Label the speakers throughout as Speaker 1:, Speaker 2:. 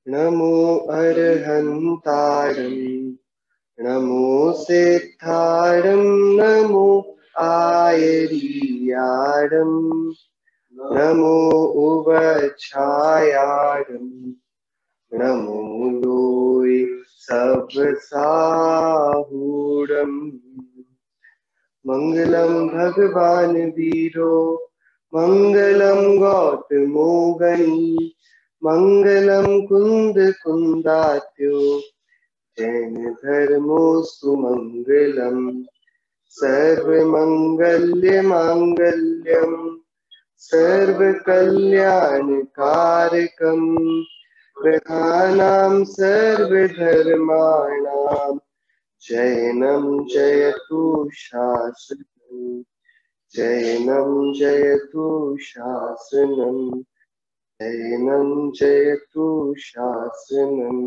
Speaker 1: नमो अर्हन्तारं नमो सिद्धारं नमो आयरीयारं नमो उवच्छायारं नमो लोय सबसाहूरम् मंगलम भगवान वीरो मंगलम गौतमो गणी मंगलम कुंद कुंदात्यो जैन धर्मोस्तु मंगलम सर्वमंगल्य मांगल्यम सर्वकल्याणकारकम प्रधानां सर्वधर्माणां जैनं जयतु शासनम् जैनं जयतु शासनम् जैनं जयतु शासनम्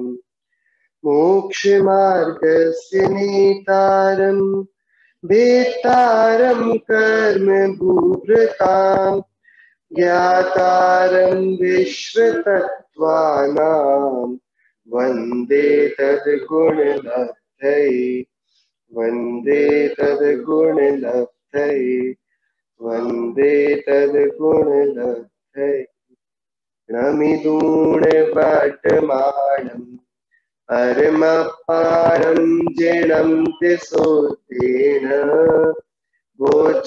Speaker 1: मोक्षमार्गस्य नेतारं वेत्तारं कर्मभूभृतां ज्ञातारं विश्वतत्त्वानां वन्दे तद्गुणलब्धये वन्दे तद्गुणलब्धये वन्दे तद्गुणलब्धये नमिदूणवटमाणम् परमपारं जिनं तिसोतेन गोच्छामिरयणसारं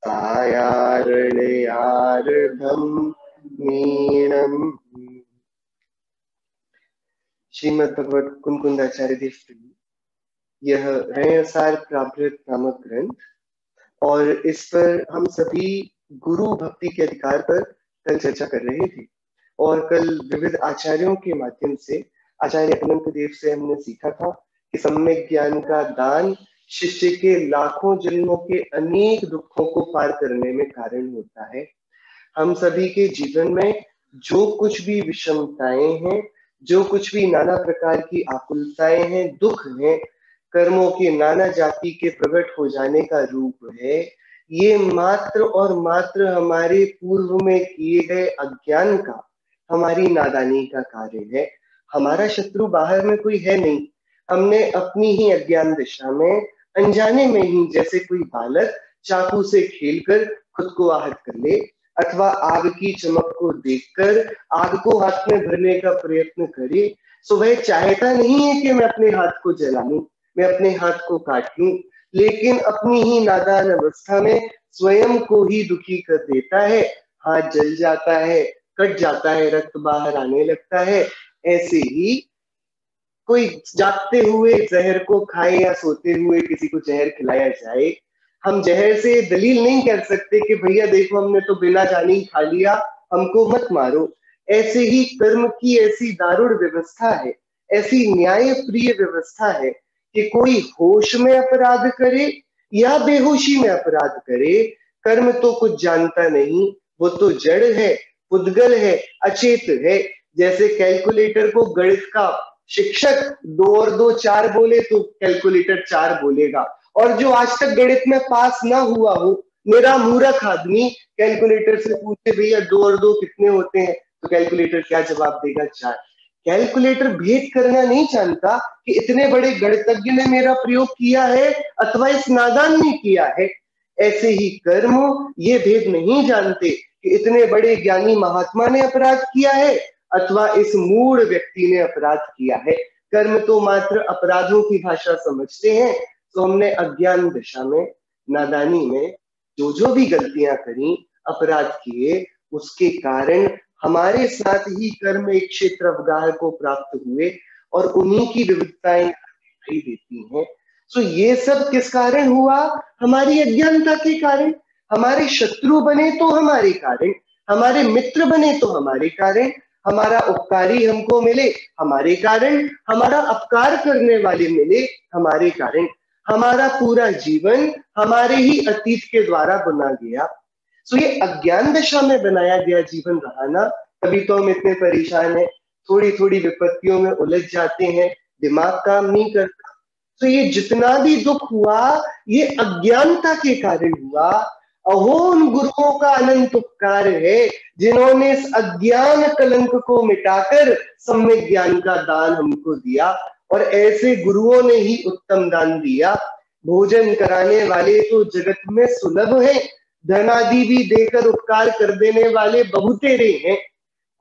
Speaker 1: सायारणयार्धं मीनम्। श्रीमद् भगवत कुंकुंदाचार्य देव प्रेमी, यह रणसार प्राभृत नामक ग्रंथ, और इस पर हम सभी गुरु भक्ति के अधिकार पर कल चर्चा कर रहे थे। और कल विविध आचार्यों के माध्यम से, आचार्य अनंत देव से हमने सीखा था कि सम्यक ज्ञान का दान शिष्य के लाखों जन्मों के अनेक दुखों को पार करने में कारण होता है। हम सभी के जीवन में जो कुछ भी विषमताएं हैं, जो कुछ भी नाना प्रकार की आकुलताएं हैं, दुख हैं, कर्मों के नाना जाति के प्रकट हो जाने का रूप है, ये मात्र और मात्र हमारे पूर्व में किए गए अज्ञान का, हमारी नादानी का कार्य है। हमारा शत्रु बाहर में कोई है नहीं, हमने अपनी ही अज्ञान दिशा में अनजाने में ही, जैसे कोई बालक चाकू से खेलकर खुद को आहत कर ले, अथवा आग की चमक को देखकर आग को हाथ में भरने का प्रयत्न करे, तो वह चाहता नहीं है कि मैं अपने हाथ को जला लूं, मैं अपने हाथ को काट लूं, लेकिन अपनी ही नादान अवस्था में स्वयं को ही दुखी कर देता है। हाथ जल जाता है, कट जाता है, रक्त बाहर आने लगता है। ऐसे ही कोई जागते हुए जहर को खाए या सोते हुए किसी को जहर खिलाया जाए, हम जहर से दलील नहीं कर सकते कि भैया देखो हमने तो बिना जाने ही खा लिया, हमको मत मारो। ऐसे ही कर्म की ऐसी दारुण व्यवस्था है, ऐसी न्याय प्रिय व्यवस्था है कि कोई होश में अपराध करे या बेहोशी में अपराध करे, कर्म तो कुछ जानता नहीं, वो तो जड़ है, उद्गल है, अचेत है। जैसे कैलकुलेटर को गणित का शिक्षक 2 और 2 4 बोले तो कैलकुलेटर 4 बोलेगा, और जो आज तक गणित में पास ना हुआ हो, मेरा मूर्ख आदमी, कैलकुलेटर से पूछे भैया 2 और 2 कितने होते हैं, तो कैलकुलेटर क्या जवाब देगा? 4। कैलकुलेटर भेद करना नहीं जानता कि इतने बड़े गणितज्ञ ने मेरा प्रयोग किया है अथवा इस नादान ने किया है। ऐसे ही कर्म ये भेद नहीं जानते कि इतने बड़े ज्ञानी महात्मा ने अपराध किया है अथवा इस मूढ़ व्यक्ति ने अपराध किया है। कर्म तो मात्र अपराधों की भाषा समझते हैं। तो हमने अज्ञान दिशा में, नादानी में जो भी गलतियां करी, अपराध किए, उसके कारण हमारे साथ ही कर्म एक क्षेत्र अवगाह को प्राप्त हुए और उन्हीं की विविधताएं दिखाई देती हैं। तो ये सब किस कारण हुआ? हमारी अज्ञानता के कारण। हमारे शत्रु बने तो हमारे कारण, हमारे मित्र बने तो हमारे कारण, हमारा उपकारी हमको मिले हमारे कारण, हमारा अपकार करने वाले मिले हमारे कारण। हमारा पूरा जीवन हमारे ही अतीत के द्वारा बना गया। तो ये अज्ञान दशा में बनाया गया जीवन रहा ना, तभी तो हम इतने परेशान हैं, थोड़ी थोड़ी विपत्तियों में उलझ जाते हैं, दिमाग काम नहीं करता। तो ये जितना भी दुख हुआ ये अज्ञानता के कारण हुआ। अहो उन गुरुओं का अनंत उपकार है जिन्होंने इस अज्ञान कलंक को मिटाकर सम्यक ज्ञान का दान हमको दिया, और ऐसे गुरुओं ने ही उत्तम दान दिया। भोजन कराने वाले तो जगत में सुलभ हैं, धन आदि भी देकर उपकार कर देने वाले बहुतेरे हैं।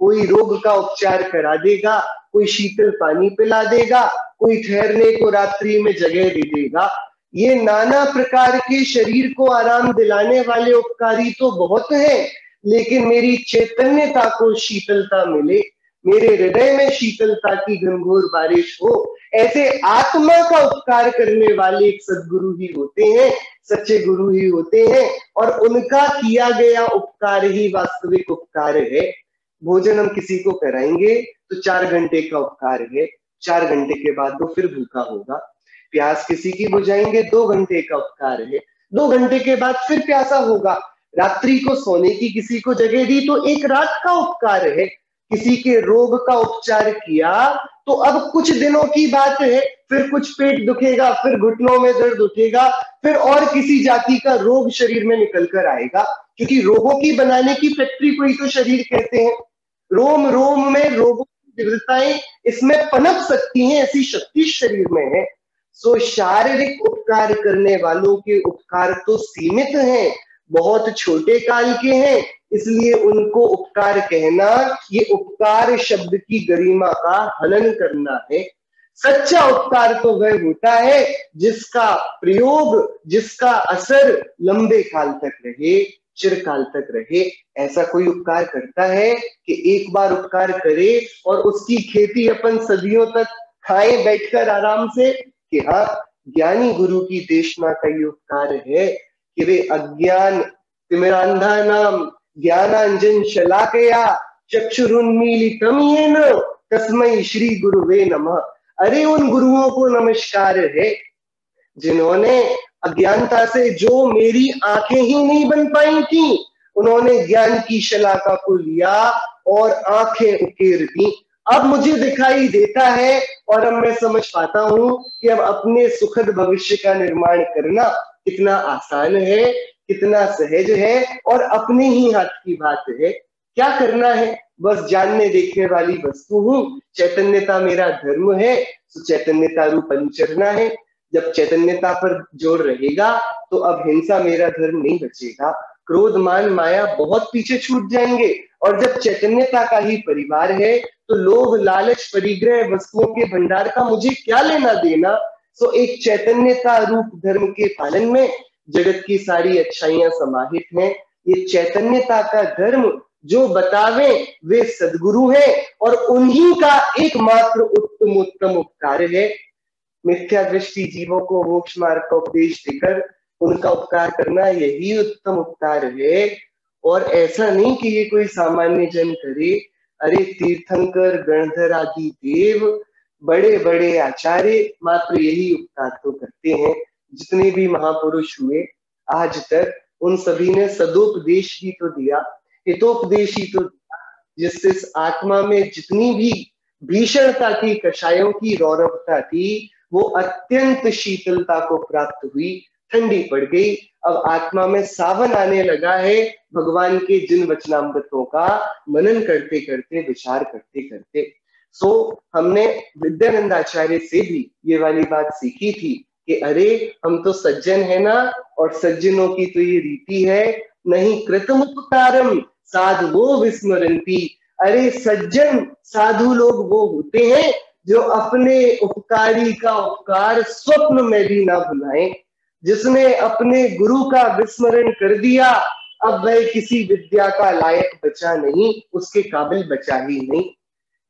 Speaker 1: कोई रोग का उपचार करा देगा, कोई शीतल पानी पिला देगा, कोई ठहरने को रात्रि में जगह दे देगा। ये नाना प्रकार के शरीर को आराम दिलाने वाले उपकारी तो बहुत हैं, लेकिन मेरी चैतन्यता को शीतलता मिले, मेरे हृदय में शीतलता की घनघोर बारिश हो, ऐसे आत्मा का उपकार करने वाले एक सदगुरु ही होते हैं, सच्चे गुरु ही होते हैं, और उनका किया गया उपकार ही वास्तविक उपकार है। भोजन हम किसी को कराएंगे तो 4 घंटे का उपकार है, 4 घंटे के बाद वो फिर भूखा होगा। प्यास किसी की बुझाएंगे, 2 घंटे का उपकार है, 2 घंटे के बाद फिर प्यासा होगा। रात्रि को सोने की किसी को जगह दी तो 1 रात का उपकार है। किसी के रोग का उपचार किया तो अब कुछ दिनों की बात है, फिर कुछ पेट दुखेगा, फिर घुटनों में दर्द उठेगा, फिर और किसी जाति का रोग शरीर में निकल कर आएगा, क्योंकि रोगों की बनाने की फैक्ट्री को ही तो शरीर कहते हैं। रोम रोम में रोगों की विविधताएं इसमें पनप सकती हैं, ऐसी शक्ति शरीर में है। सो शारीरिक उपकार करने वालों के उपकार तो सीमित हैं, बहुत छोटे काल के हैं, इसलिए उनको उपकार कहना ये उपकार शब्द की गरिमा का हनन करना है। सच्चा उपकार तो वह होता है जिसका प्रयोग, जिसका असर लंबे काल तक रहे, चिरकाल तक रहे। ऐसा कोई उपकार करता है कि एक बार उपकार करे और उसकी खेती अपन सदियों तक खाएं बैठकर आराम से? कि हाँ, ज्ञानी गुरु की देशना का ये उपकार है कि वे अज्ञान तिमिरांधा नाम ज्ञानांजन शलाकया चक्षुरुन्मीलितम येन तस्मै श्री गुरुवे नमः। अरे उन गुरुओं को नमस्कार है जिन्होंने अज्ञानता से, जो मेरी आंखें ही नहीं बन पाई थी, उन्होंने ज्ञान की शलाका को लिया और आंखें उकेर दी। अब मुझे दिखाई देता है और अब मैं समझ पाता हूं कि अब अपने सुखद भविष्य का निर्माण करना कितना आसान है, कितना सहज है और अपने ही हाथ की बात है। क्या करना है? बस जानने देखने वाली वस्तु हूं, चैतन्यता मेरा धर्म है, तो चैतन्यता रूप अनुचरना है। जब चैतन्यता पर जोर रहेगा तो अब हिंसा मेरा धर्म नहीं बचेगा, क्रोध मान माया बहुत पीछे छूट जाएंगे, और जब चैतन्यता का ही परिवार है तो लोभ लालच परिग्रह वस्तुओं के भंडार का मुझे क्या लेना देना। सो एक चैतन्यता रूप धर्म के पालन में जगत की सारी अच्छाइयां समाहित हैं। ये चैतन्यता का धर्म जो बतावे वे सदगुरु है, और उन्हीं का एकमात्र उत्तम उत्तम उपकार है। मिथ्या दृष्टि जीवों को मोक्ष मार्ग का उपदेश देकर उनका उपकार करना यही उत्तम उपकार है, और ऐसा नहीं कि ये कोई सामान्य जन करे। अरे तीर्थंकर गणधर आदि देव, बड़े बड़े आचार्य मात्र यही उपकार तो करते हैं। जितने भी महापुरुष हुए आज तक, उन सभी ने सदोपदेश ही तो दिया, हितोपदेश ही तो दिया, जिससे इस आत्मा में जितनी भी भीषणता की, कषायों की रौरवता थी, वो अत्यंत शीतलता को प्राप्त हुई, ठंडी पड़ गई। अब आत्मा में सावन आने लगा है, भगवान के जिन वचनामृतों का मनन करते करते, विचार करते करते। सो हमने विद्यानंद आचार्य से भी ये वाली बात सीखी थी कि अरे हम तो सज्जन है ना, और सज्जनों की तो ये रीति है, नहीं कृतम उपकारम साधवो विस्मरंती। अरे सज्जन साधु लोग वो होते हैं जो अपने उपकारी का उपकार स्वप्न में भी ना भुलाएं। जिसने अपने गुरु का विस्मरण कर दिया, अब वह किसी विद्या का लायक बचा नहीं, उसके काबिल बचा ही नहीं।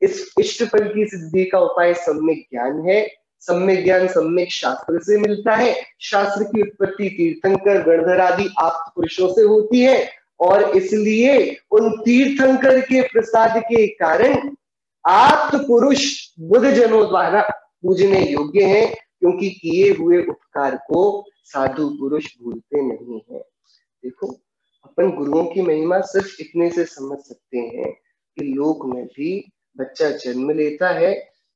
Speaker 1: इस इष्टफल की सिद्धि का उपाय सम्यक ज्ञान है। सम्यक ज्ञान सम्यक शास्त्र से मिलता है। शास्त्र की उत्पत्ति तीर्थंकर गणधर आदि आप्त पुरुषों से होती है, और इसलिए उन तीर्थंकर के प्रसाद के कारण आप्त पुरुष बुद्ध जनों द्वारा पूजने योग्य हैं, क्योंकि किए हुए उपकार को साधु पुरुष भूलते नहीं है। देखो, अपन गुरुओं की महिमा सिर्फ इतने से समझ सकते हैं कि लोक में भी बच्चा जन्म लेता है,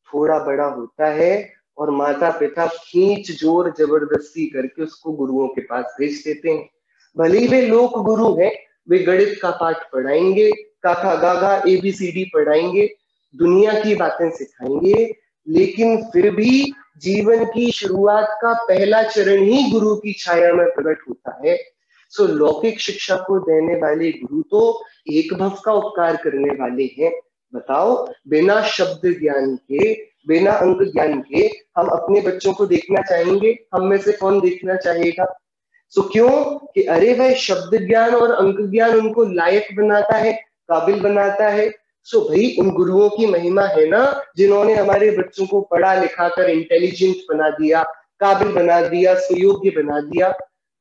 Speaker 1: थोड़ा बड़ा होता है, और माता पिता खींच जोर जबरदस्ती करके उसको गुरुओं के पास भेज देते हैं। भले ही वे लोक गुरु हैं, वे गणित का पाठ पढ़ाएंगे, काका गागा ABCD पढ़ाएंगे, दुनिया की बातें सिखाएंगे, लेकिन फिर भी जीवन की शुरुआत का पहला चरण ही गुरु की छाया में प्रकट होता है। सो लौकिक शिक्षा को देने वाले गुरु तो एक भव का उपकार करने वाले हैं। बताओ, बिना शब्द ज्ञान के, बिना अंक ज्ञान के हम अपने बच्चों को देखना चाहेंगे? हम में से कौन देखना चाहेगा? सो क्यों कि अरे वह शब्द ज्ञान और अंक ज्ञान उनको लायक बनाता है, काबिल बनाता है। सो भाई, उन गुरुओं की महिमा है ना, जिन्होंने हमारे बच्चों को पढ़ा लिखा कर इंटेलिजेंट बना दिया, काबिल बना दिया, सुयोग्य बना दिया।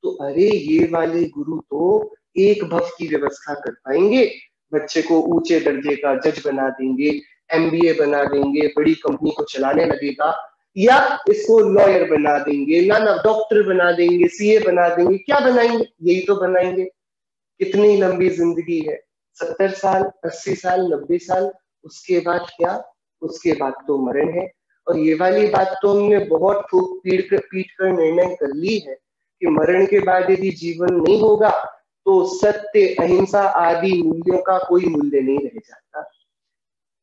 Speaker 1: तो अरे ये वाले गुरु तो एक भव की व्यवस्था कर पाएंगे, बच्चे को ऊंचे दर्जे का जज बना देंगे, MBA बना देंगे, बड़ी कंपनी को चलाने लगेगा, या इसको लॉयर बना देंगे, ना डॉक्टर बना देंगे, CA बना देंगे। क्या बनाएंगे? यही तो बनाएंगे। कितनी लंबी जिंदगी है, 70 साल, 80 साल, 90 साल। उसके बाद क्या? उसके बाद तो मरण है। और ये वाली बात तो हमने बहुत ठोक पीट कर निर्णय कर ली है कि मरण के बाद यदि जीवन नहीं होगा तो सत्य, अहिंसा आदि मूल्यों का कोई मूल्य नहीं रह जाता।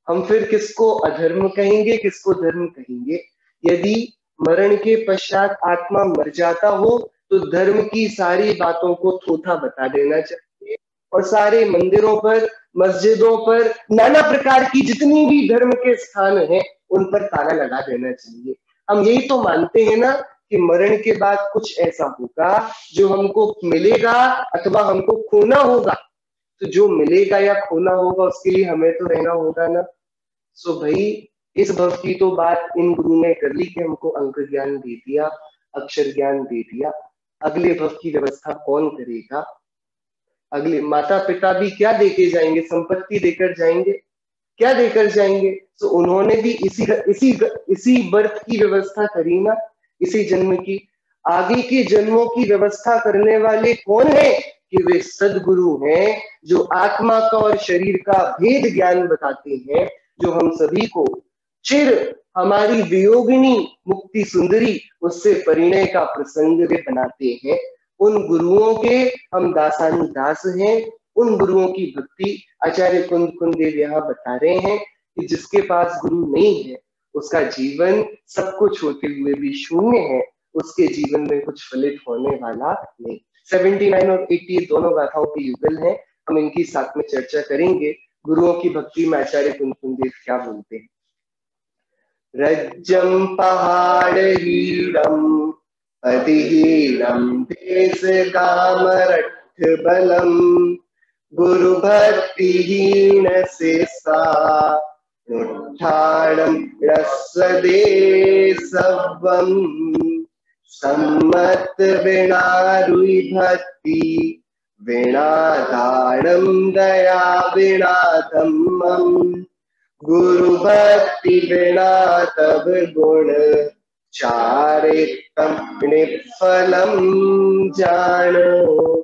Speaker 1: हम फिर किसको अधर्म कहेंगे, किसको धर्म कहेंगे? यदि मरण के पश्चात आत्मा मर जाता हो तो धर्म की सारी बातों को थोथा बता देना चाहिए, और सारे मंदिरों पर, मस्जिदों पर, नाना प्रकार की जितनी भी धर्म के स्थान हैं उन पर ताला लगा देना चाहिए। हम यही तो मानते हैं ना कि मरण के बाद कुछ ऐसा होगा जो हमको मिलेगा अथवा हमको खोना होगा। तो जो मिलेगा या खोना होगा उसके लिए हमें तो रहना होगा ना। सो भाई, इस भव की तो बात इन गुरु ने कर ली कि हमको अंक ज्ञान दे दिया, अक्षर ज्ञान दे दिया। अगले भव की व्यवस्था कौन करेगा? अगले माता पिता भी क्या देके जाएंगे? संपत्ति देकर जाएंगे? क्या देकर जाएंगे? तो उन्होंने भी इसी बर्थ की व्यवस्था करी ना, इसी जन्म की। आगे के जन्मों की व्यवस्था करने वाले कौन है? कि वे सदगुरु हैं, जो आत्मा का और शरीर का भेद ज्ञान बताते हैं, जो हम सभी को चिर हमारी वियोगिनी मुक्ति सुंदरी उससे परिणय का प्रसंग वे बनाते हैं। उन गुरुओं के हम दासानु दास हैं। उन गुरुओं की भक्ति आचार्य कुंद कुंदेव यहाँ बता रहे हैं कि जिसके पास गुरु नहीं है उसका जीवन सब कुछ होते हुए भी शून्य है, उसके जीवन में कुछ फलित होने वाला नहीं। 79 और 80 दोनों गाथाओं के युगल हैं, हम इनकी साथ में चर्चा करेंगे। गुरुओं की भक्ति में आचार्य कुंद कुंदेव क्या बोलते हैं? रज्जम पहाड़ हीरम अधिहीरम देश गामरठ बलम गुरु भक्तिहीन शिष्टा उत्थानम रसदे सवम सम्मत विणारुई भक्ति विणादानम दया विणा धम्मम गुरु भक्ति विणा तब गुण चारितम निफलम जानो।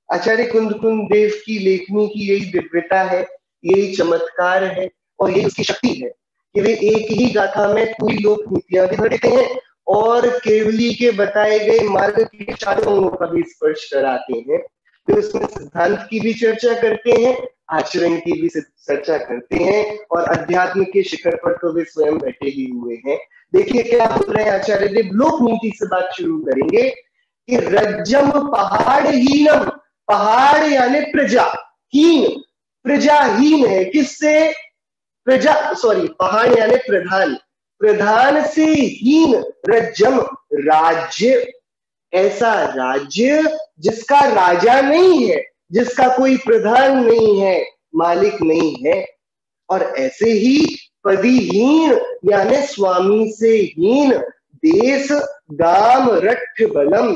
Speaker 1: आचार्य कुंद कुंदेव की लेखनी की यही दिव्यता है, यही चमत्कार है और यही उसकी शक्ति है कि वे एक ही गाथा में पूरी लोक नीतियां भी देते हैं और केवली के बताए गए मार्ग के चारों अंगों का भी स्पर्श कराते हैं। फिर उसमें सिद्धांत की भी चर्चा करते हैं, आचरण की भी चर्चा करते हैं, और अध्यात्म के शिखर पर तो वे स्वयं बैठे ही हुए हैं। देखिए क्या बोल रहे हैं आचार्य देव। लोक नीति से बात शुरू करेंगे कि रज्जम पहाड़हीनम, पहाड़ यानी प्रजा, हीन, प्रजाहीन है। किससे? प्रजा, सॉरी, पहाड़ यानी प्रधान, प्रधान से हीन। रज्जम, राज्य, ऐसा राज्य जिसका राजा नहीं है, जिसका कोई प्रधान नहीं है, मालिक नहीं है। और ऐसे ही पदिहीन यानी स्वामी से हीन। देश गाम रठ बलम,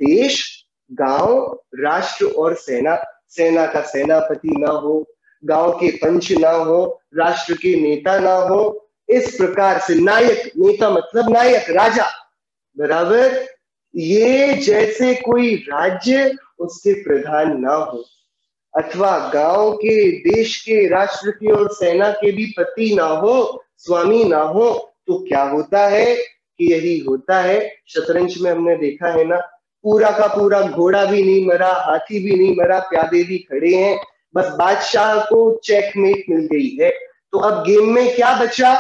Speaker 1: देश, गांव, राष्ट्र और सेना। सेना का सेनापति ना हो, गांव के पंच ना हो, राष्ट्र के नेता ना हो, इस प्रकार से नायक, नेता मतलब नायक, राजा बराबर। ये जैसे कोई राज्य उसके प्रधान ना हो, अथवा गांव के, देश के, राष्ट्र के और सेना के भी पति ना हो, स्वामी ना हो, तो क्या होता है कि यही होता है। शतरंज में हमने देखा है ना, पूरा का पूरा घोड़ा भी नहीं मरा, हाथी भी नहीं मरा, प्यादे भी खड़े हैं, बस बादशाह को चेकमेट मिल गई है। तो अब गेम में क्या बचा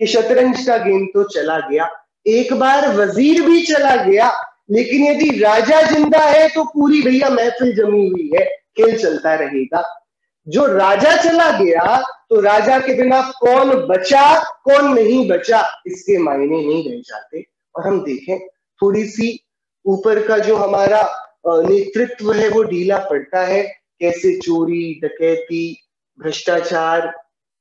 Speaker 1: कि शतरंज का गेम तो चला गया, एक बार वजीर भी चला गया, लेकिन यदि राजा जिंदा है तो पूरी भैया महफिल जमी हुई है, खेल चलता रहेगा। जो राजा चला गया तो राजा के बिना कौन बचा कौन नहीं बचा इसके मायने नहीं रह जाते। और हम देखें थोड़ी सी ऊपर का जो हमारा नेतृत्व है वो ढीला पड़ता है, कैसे चोरी डकैती भ्रष्टाचार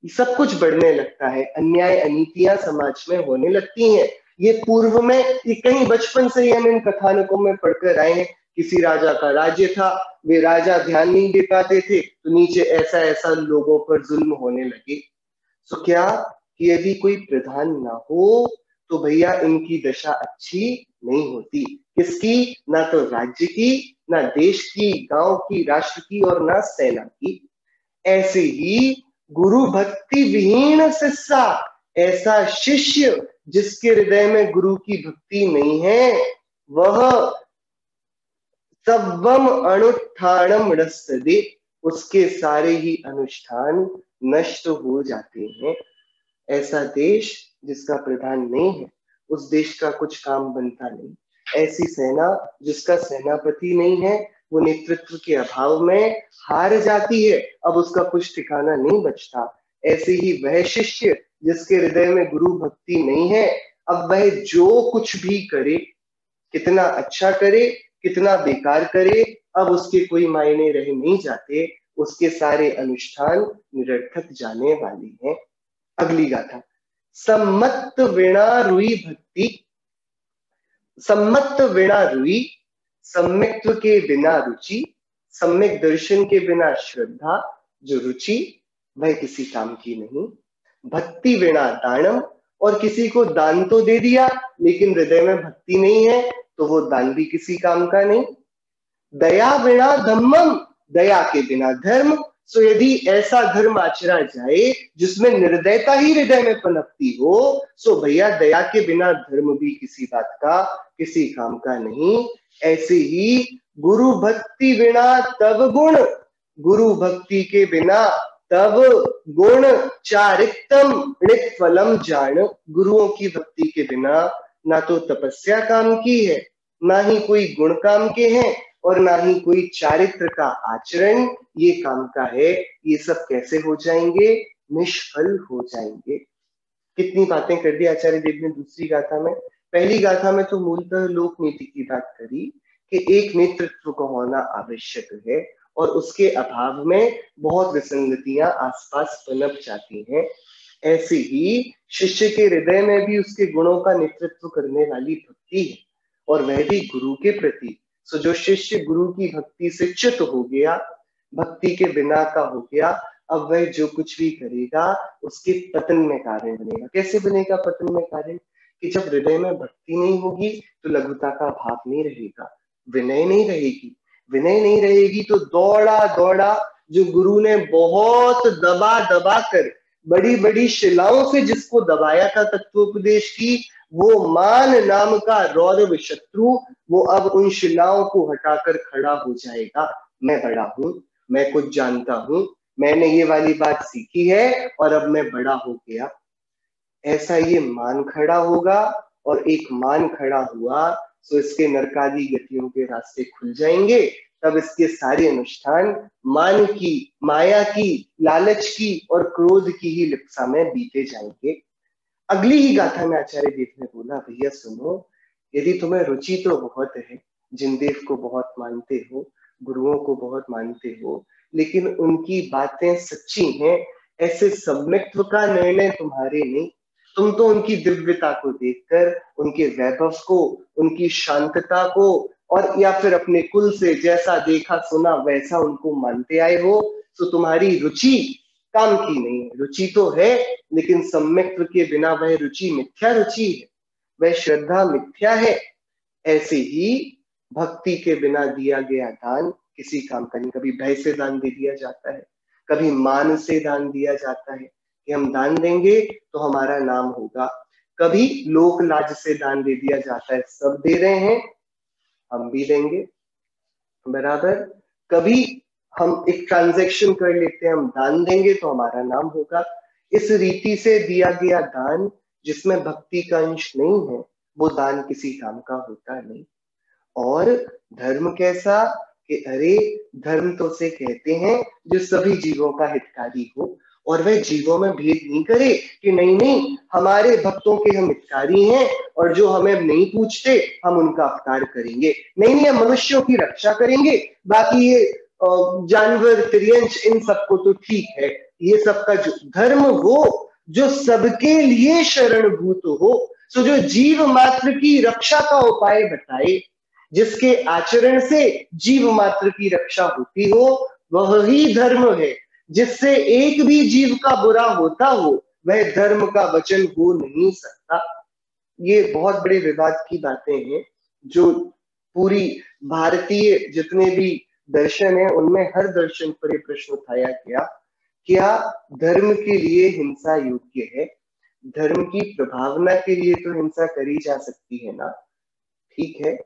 Speaker 1: ये सब कुछ बढ़ने लगता है, अन्याय अनीतियां समाज में होने लगती हैं। ये पूर्व में ये कहीं बचपन से ही हम इन कथानकों में पढ़कर आए हैं। किसी राजा का राज्य था, वे राजा ध्यान नहीं दे पाते थे तो नीचे ऐसा ऐसा लोगों पर जुल्म होने लगे। तो क्या कि यदि कोई प्रधान ना हो तो भैया इनकी दशा अच्छी नहीं होती। किसकी? ना तो राज्य की, ना देश की, गांव की, राष्ट्र की और ना सेना की। ऐसे ही गुरु भक्ति विहीन शिष्या, ऐसा शिष्य जिसके हृदय में गुरु की भक्ति नहीं है, वह सब्बम अनुष्ठानम नश्यते, उसके सारे ही अनुष्ठान नष्ट हो जाते हैं। ऐसा देश जिसका प्रधान नहीं है, उस देश का कुछ काम बनता नहीं। ऐसी सेना जिसका सेनापति नहीं है, वो नेतृत्व के अभाव में हार जाती है, अब उसका कुछ ठिकाना नहीं बचता। ऐसे ही वह शिष्य जिसके हृदय में गुरु भक्ति नहीं है, अब वह जो कुछ भी करे, कितना अच्छा करे कितना बेकार करे, अब उसके कोई मायने रह नहीं जाते, उसके सारे अनुष्ठान निरर्थक जाने वाले हैं। अगली गाथा, सम्मत वीणा रुई भक्ति, सम्मत वीणा रुई, सम्यक्त्व के बिना रुचि, सम्यक दर्शन के बिना श्रद्धा, जो रुचि वह किसी काम की नहीं। भक्ति वीणा दानम, और किसी को दान तो दे दिया लेकिन हृदय में भक्ति नहीं है तो वो दान भी किसी काम का नहीं। दया वीणा धम्मम, दया के बिना धर्म, सो यदि ऐसा धर्म आचरा जाए जिसमें निर्दयता ही हृदय में पनपती हो, सो भैया दया के बिना धर्म भी किसी बात का किसी काम का नहीं। ऐसे ही गुरु भक्ति बिना तब गुण, गुरु भक्ति के बिना तब गुण, चारित्रम ऋत फलम जान, गुरुओं की भक्ति के बिना ना तो तपस्या काम की है, ना ही कोई गुण काम के हैं, और ना ही कोई चारित्र का आचरण ये काम का है। ये सब कैसे हो जाएंगे? निष्फल हो जाएंगे। कितनी बातें कर दी आचार्य देव ने दूसरी गाथा में। पहली गाथा में तो मूलतः लोक नीति की बात करी कि एक नेतृत्व को होना आवश्यक है और उसके अभाव में बहुत विसंगतियां आसपास पनप जाती हैं। ऐसे ही शिष्य के हृदय में भी उसके गुणों का नेतृत्व करने वाली भक्ति है, और वह भी गुरु के प्रति। सो जो शिष्य गुरु की भक्ति से च्युत हो गया, भक्ति के बिना का हो गया, अब वह जो कुछ भी करेगा उसके पतन में कारण बनेगा। कैसे बनेगा पतन में कारण? कि जब हृदय में भक्ति नहीं होगी तो लघुता का भाव नहीं रहेगा, विनय नहीं रहेगी, विनय नहीं रहेगी तो दौड़ा दौड़ा जो गुरु ने बहुत दबा दबा कर बड़ी बड़ी शिलाओं से जिसको दबाया था तत्वोपदेश की, वो मान नाम का रौरव शत्रु, वो अब उन शिलाओं को हटाकर खड़ा हो जाएगा। मैं बड़ा हूं, मैं कुछ जानता हूं, मैंने ये वाली बात सीखी है और अब मैं बड़ा हो गया, ऐसा ये मान खड़ा होगा। और एक मान खड़ा हुआ तो इसके नरकादी गतियों के रास्ते खुल जाएंगे। तब इसके सारे अनुष्ठान मान की, माया की, लालच की और क्रोध की ही लिप्सा में बीते जाएंगे। अगली ही गाथा में आचार्य देव ने बोला, भैया सुनो, यदि तुम्हें रुचि तो बहुत है, जिनदेव को बहुत मानते हो, गुरुओं को बहुत मानते हो, लेकिन उनकी बातें सच्ची हैं, ऐसे सम्यक्त्व का निर्णय तुम्हारे नहीं। तुम तो उनकी दिव्यता को देखकर, उनके वैभव को, उनकी शांतता को, और या फिर अपने कुल से जैसा देखा सुना वैसा उनको मानते आए हो। तो तुम्हारी रुचि काम की नहीं है। रुचि तो है लेकिन सम्यक्त्व के बिना वह रुचि मिथ्या रुचि है, वह श्रद्धा मिथ्या है। ऐसे ही भक्ति के बिना दिया गया दान किसी काम का नहीं। कभी भय से दान दे दिया जाता है, कभी मान से दान दिया जाता है कि हम दान देंगे तो हमारा नाम होगा, कभी लोक लाज से दान दे दिया जाता है, सब दे रहे हैं हम भी देंगे, बराबर। कभी हम एक ट्रांजैक्शन कर लेते हैं, हम दान देंगे तो हमारा नाम होगा। इस रीति से दिया गया दान जिसमें भक्ति का अंश नहीं है, वो दान किसी काम का होता नहीं। और धर्म कैसा कि अरे धर्म तो उसे कहते हैं जो सभी जीवों का हितकारी हो, और वह जीवों में भेद नहीं करे कि नहीं नहीं हमारे भक्तों के हम हितकारी हैं और जो हमें नहीं पूछते हम उनका अपकार करेंगे, नहीं नहीं हम मनुष्यों की रक्षा करेंगे, बाकी ये जानवर तिर्यंच इन सबको तो ठीक है। ये सबका जो धर्म हो जो सबके लिए शरणभूत हो, सो जो जीव मात्र की रक्षा का उपाय बताए, जिसके आचरण से जीव मात्र की रक्षा होती हो, वह ही धर्म है। जिससे एक भी जीव का बुरा होता हो वह धर्म का वचन हो नहीं सकता। ये बहुत बड़े विवाद की बातें हैं जो पूरी भारतीय जितने भी दर्शन है उनमें हर दर्शन पर यह प्रश्न उठाया गया, क्या धर्म के लिए हिंसा योग्य है? धर्म की प्रभावना के लिए तो हिंसा करी जा सकती है ना, ठीक है,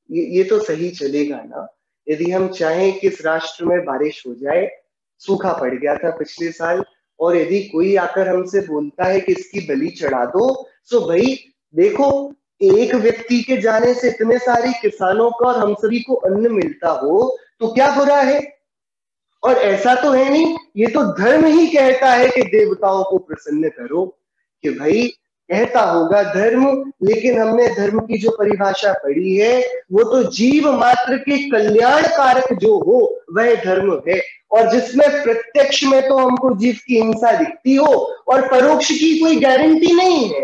Speaker 1: ये तो सही चलेगा ना। यदि हम चाहें कि इस राष्ट्र में बारिश हो जाए, सूखा पड़ गया था पिछले साल, और यदि कोई आकर हमसे बोलता है कि इसकी बलि चढ़ा दो, तो भाई देखो एक व्यक्ति के जाने से इतने सारे किसानों का और हम सभी को अन्न मिलता हो तो क्या बुरा है? और ऐसा तो है नहीं, ये तो धर्म ही कहता है कि देवताओं को प्रसन्न करो, कि भाई कहता होगा धर्म, लेकिन हमने धर्म की जो परिभाषा पढ़ी है वो तो जीव मात्र के कल्याण कारक जो हो वह धर्म है। और जिसमें प्रत्यक्ष में तो हमको जीव की हिंसा दिखती हो और परोक्ष की कोई गारंटी नहीं है,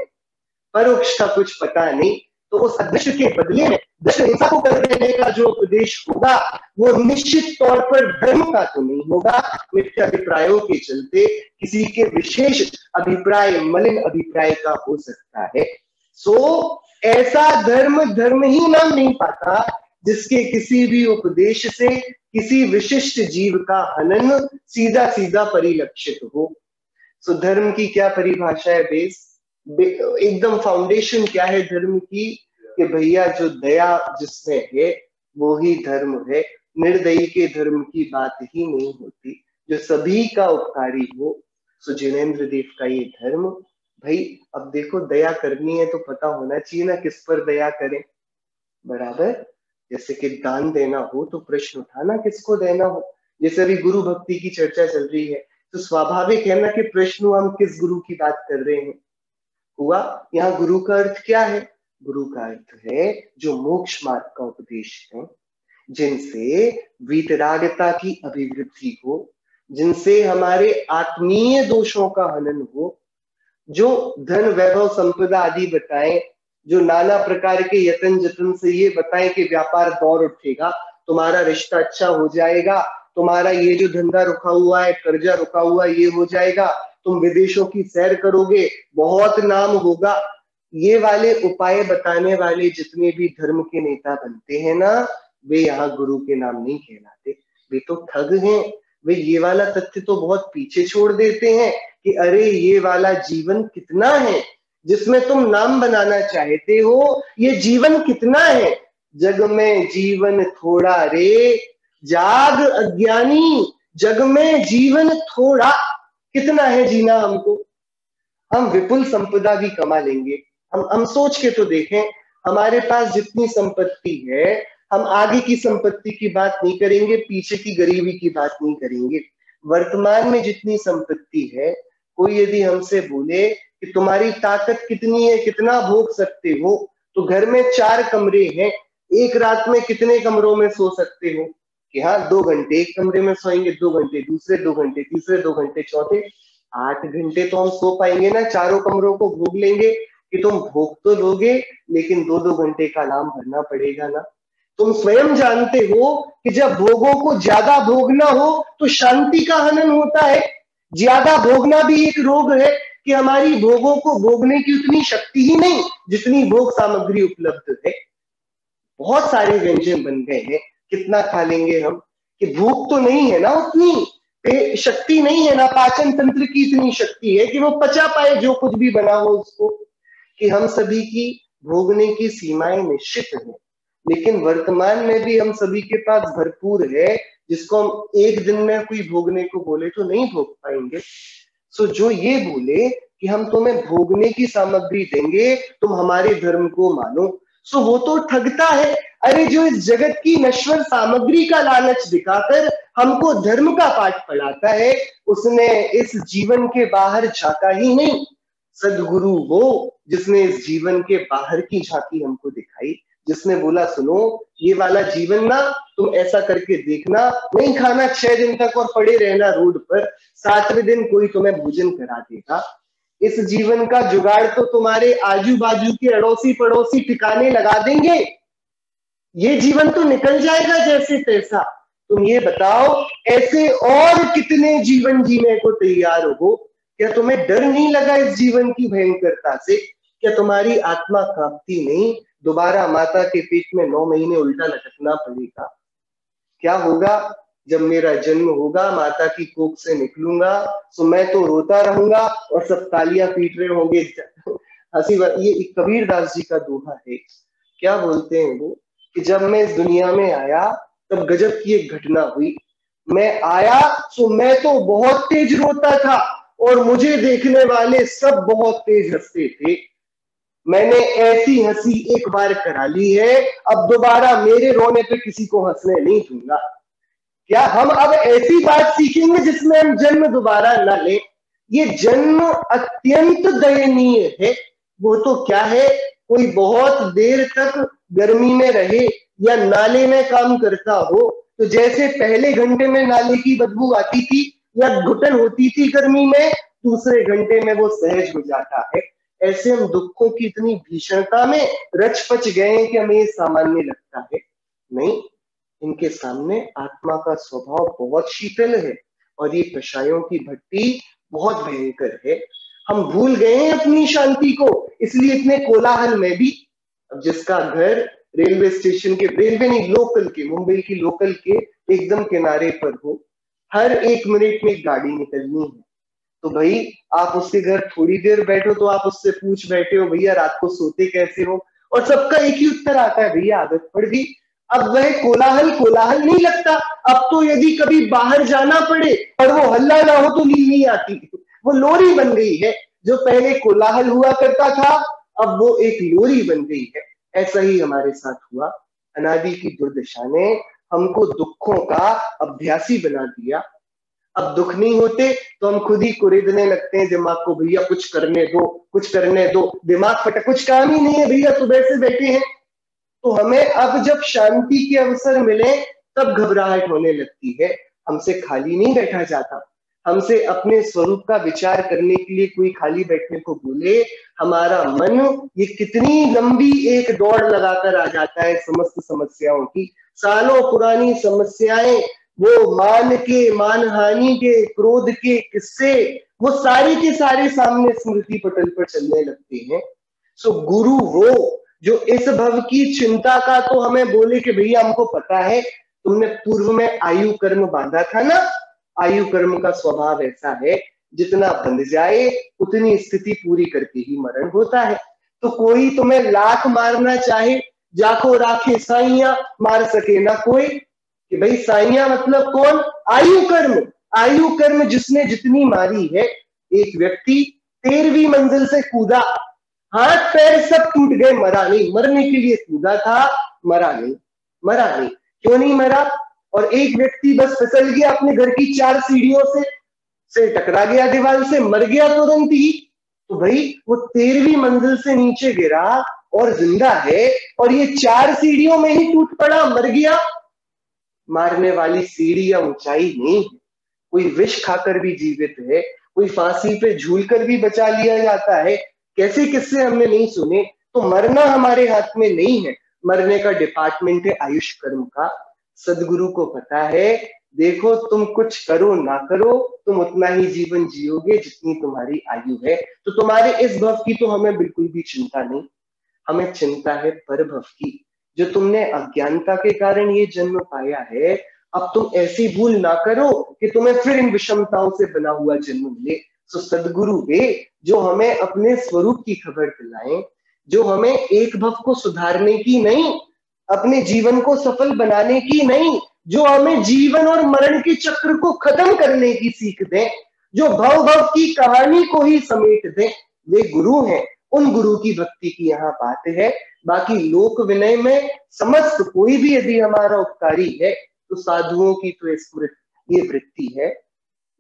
Speaker 1: परोक्ष का कुछ पता नहीं, तो उस अदृश्य के बदले में दृश्य हिंसा को कर देने का जो उपदेश होगा वो निश्चित तौर पर धर्म का तो नहीं होगा, मिथ्या अभिप्रायों के चलते किसी के विशेष अभिप्राय मलिन अभिप्राय का हो सकता है। सो ऐसा धर्म धर्म ही नाम नहीं पाता जिसके किसी भी उपदेश से किसी विशिष्ट जीव का हनन सीधा सीधा परिलक्षित हो। सो धर्म की क्या परिभाषा है? बेस एकदम फाउंडेशन क्या है धर्म की, कि भैया जो दया जिसमें है वो ही धर्म है। निर्दयी के धर्म की बात ही नहीं होती, जो सभी का उपकारी हो। सो जिनेंद्र देव का ये धर्म, भाई अब देखो दया करनी है तो पता होना चाहिए ना किस पर दया करें, बराबर। जैसे कि दान देना हो तो प्रश्न उठाना किसको देना हो, जैसे अभी गुरु भक्ति की चर्चा चल रही है तो स्वाभाविक है ना कि प्रश्न हम किस गुरु की बात कर रहे हैं। हुआ यहाँ गुरु का अर्थ क्या है? गुरु का अर्थ है जो मोक्ष मार्ग का उपदेश है, जिनसे वीतरागता की अभिवृद्धि हो, जिनसे हमारे आत्मीय दोषों का हनन हो, जो धन वैभव संपदा आदि बताएं, जो नाना प्रकार के यतन जतन से ये बताएं कि व्यापार दौड़ उठेगा, तुम्हारा रिश्ता अच्छा हो जाएगा, तुम्हारा ये जो धंधा रुका हुआ है कर्जा रुका हुआ ये हो जाएगा, तुम विदेशों की सैर करोगे बहुत नाम होगा। ये वाले उपाय बताने वाले जितने भी धर्म के नेता बनते हैं ना, वे यहाँ गुरु के नाम नहीं कहलाते, वे तो ठग हैं। वे ये वाला तथ्य तो बहुत पीछे छोड़ देते हैं कि अरे ये वाला जीवन कितना है जिसमें तुम नाम बनाना चाहते हो, ये जीवन कितना है, जग में जीवन थोड़ा रे जाग अज्ञानी, जग में जीवन थोड़ा, कितना है जीना हमको? हम विपुल संपदा भी कमा लेंगे, हम सोच के तो देखें, हमारे पास जितनी संपत्ति है, हम आगे की संपत्ति की बात नहीं करेंगे, पीछे की गरीबी की बात नहीं करेंगे, वर्तमान में जितनी संपत्ति है, कोई यदि हमसे बोले कि तुम्हारी ताकत कितनी है, कितना भोग सकते हो, तो घर में 4 कमरे हैं, एक रात में कितने कमरों में सो सकते हो? कि हाँ 2 घंटे एक कमरे में सोएंगे, 2 घंटे दूसरे, 2 घंटे तीसरे, 2 घंटे चौथे, 8 घंटे तो हम सो पाएंगे ना, चारों कमरों को भोग लेंगे। कि तुम भोग तो लोगे लेकिन 2-2 घंटे का नाम भरना पड़ेगा ना। तुम स्वयं जानते हो कि जब भोगों को ज्यादा भोगना हो तो शांति का हनन होता है। ज्यादा भोगना भी एक रोग है कि हमारी भोगों को भोगने की उतनी शक्ति ही नहीं जितनी भोग सामग्री उपलब्ध है। बहुत सारे व्यंजन बन गए हैं, कितना खा लेंगे हम, कि भूख तो नहीं है ना उतनी, शक्ति नहीं है ना, पाचन तंत्र की इतनी शक्ति है कि वो पचा पाए जो कुछ भी बना हो उसको। कि हम सभी की भोगने की सीमाएं निश्चित हैं, लेकिन वर्तमान में भी हम सभी के पास भरपूर है, जिसको हम एक दिन में कोई भोगने को बोले तो नहीं भोग पाएंगे। सो जो ये बोले कि हम तुम्हें भोगने की सामग्री देंगे, तुम हमारे धर्म को मानो, सो वो तो ठगता है। अरे जो इस जगत की नश्वर सामग्री का लालच दिखाकर हमको धर्म का पाठ पढ़ाता है, उसने इस जीवन के बाहर झांका ही नहीं। सदगुरु वो जिसने इस जीवन के बाहर की झांकी हमको दिखाई, जिसने बोला सुनो ये वाला जीवन ना तुम ऐसा करके देखना, नहीं खाना 6 दिन तक और पड़े रहना रोड पर, 7वें दिन कोई तुम्हें भोजन करा देगा। इस जीवन का जुगाड़ तो तुम्हारे आजू बाजू के अड़ोसी पड़ोसी ठिकाने लगा देंगे, ये जीवन तो निकल जाएगा जैसे तैसा। तुम ये बताओ ऐसे और कितने जीवन जीने को तैयार हो? क्या तुम्हें डर नहीं लगा इस जीवन की भयंकरता से? क्या तुम्हारी आत्मा कांपती नहीं? दोबारा माता के पेट में 9 महीने उल्टा लटकना पड़ेगा। क्या होगा जब मेरा जन्म होगा, माता की कोख से निकलूंगा, तो मैं तो रोता रहूंगा और सब तालियां पीट रहे होंगे। हंसी ये कबीरदास जी का दोहा है। क्या बोलते हैं वो कि जब मैं इस दुनिया में आया तब गजब की एक घटना हुई। मैं आया तो मैं तो बहुत तेज रोता था और मुझे देखने वाले सब बहुत तेज हंसते थे। मैंने ऐसी हंसी एक बार करा ली है, अब दोबारा मेरे रोने पे किसी को हंसने नहीं दूंगा। क्या हम अब ऐसी बात सीखेंगे जिसमें हम जन्म दोबारा ना ले? ये जन्म अत्यंत दयनीय है। वो तो क्या है, कोई बहुत देर तक गर्मी में रहे या नाले में काम करता हो, तो जैसे पहले घंटे में नाले की बदबू आती थी या घुटन होती थी गर्मी में, दूसरे घंटे में वो सहज हो जाता है। ऐसे हम दुखों की इतनी भीषणता में रच पच गए हैं कि हमें ये सामान्य लगता है। नहीं, इनके सामने आत्मा का स्वभाव बहुत शीतल है और ये कषायों की भट्टी बहुत भयंकर है। हम भूल गए हैं अपनी शांति को, इसलिए इतने कोलाहल में भी। अब जिसका घर रेलवे स्टेशन के, रेलवे नहीं लोकल के, मुंबई की लोकल के एकदम किनारे पर हो, हर 1 मिनट में एक गाड़ी निकलनी है, तो भाई आप उसके घर थोड़ी देर बैठो तो आप उससे पूछ बैठे हो भैया रात को सोते कैसे हो, और सबका एक ही उत्तर आता है भैया आदत पड़ गई। अब वह कोलाहल कोलाहल नहीं लगता। अब तो यदि कभी बाहर जाना पड़े और वो हल्ला ना हो तो नींद नहीं आती, वो लोरी बन गई है। जो पहले कोलाहल हुआ करता था अब वो एक लोरी बन गई है। ऐसा ही हमारे साथ हुआ। अनादि की दुर्दशा ने हमको दुखों का अभ्यासी बना दिया। अब दुख नहीं होते तो हम खुद ही कुरेदने लगते हैं दिमाग को, भैया कुछ करने दो, कुछ करने दो, दिमाग फटा, कुछ काम ही नहीं है भैया, सुबह से बैठे हैं। तो हमें अब जब शांति के अवसर मिले तब घबराहट होने लगती है। हमसे खाली नहीं बैठा जाता। हमसे अपने स्वरूप का विचार करने के लिए कोई खाली बैठने को बोले, हमारा मन ये कितनी लंबी एक दौड़ लगाकर आ जाता है समस्त समस्याओं की। सालों पुरानी समस्याएं, वो मान के, मानहानि के, क्रोध के किस्से, वो सारे के सारे सामने स्मृति पटल पर चलने लगते हैं। सो गुरु वो जो इस भव की चिंता का तो हमें बोले कि भैया हमको पता है तुमने पूर्व में आयु कर्म बांधा था ना, आयु कर्म का स्वभाव ऐसा है जितना बंध जाए उतनी स्थिति पूरी करके ही मरण होता है। तो कोई तुम्हें लाख मारना चाहे, जाको राखे साइया, मार सके ना कोई। कि भाई साइया मतलब कौन? आयु कर्म। आयु कर्म जिसने जितनी मारी है। एक व्यक्ति 13वीं मंजिल से कूदा, हाथ पैर सब टूट गए, मरा नहीं। मरने के लिए कूदा था, मरा नहीं। मरा नहीं, क्यों नहीं मरा? और एक व्यक्ति बस फिसल गया अपने घर की 4 सीढ़ियों से टकरा गया दीवार से, मर गया तुरंत ही। तो भाई वो 13वीं मंजिल से नीचे गिरा और जिंदा है, और ये 4 सीढ़ियों में ही टूट पड़ा, मर गया। मारने वाली सीढ़ी या ऊंचाई नहीं है। कोई विष खाकर भी जीवित है, कोई फांसी पे झूलकर भी बचा लिया जाता है। कैसे किस्से हमने नहीं सुने? तो मरना हमारे हाथ में नहीं है, मरने का डिपार्टमेंट है आयुष कर्म का। सदगुरु को पता है, देखो तुम कुछ करो ना करो, तुम उतना ही जीवन जियोगे जितनी तुम्हारी आयु है। तो तुम्हारे इस भव की तो हमें बिल्कुल भी चिंता नहीं, हमें चिंता है पर भव की। जो तुमने अज्ञानता के कारण ये जन्म पाया है, अब तुम ऐसी भूल ना करो कि तुम्हें फिर इन विषमताओं से बना हुआ जन्म मिले। तो सदगुरु वे जो हमें अपने स्वरूप की खबर दिलाएं, जो हमें एक भव को सुधारने की नहीं, अपने जीवन को सफल बनाने की नहीं, जो हमें जीवन और मरण के चक्र को खत्म करने की सीख दें, जो भव भव की कहानी को ही समेट दें, वे गुरु हैं। उन गुरु की भक्ति की यहाँ बात है। बाकी लोक विनय में समस्त कोई भी यदि हमारा उपकारी है तो साधुओं की तो ये वृत्ति है,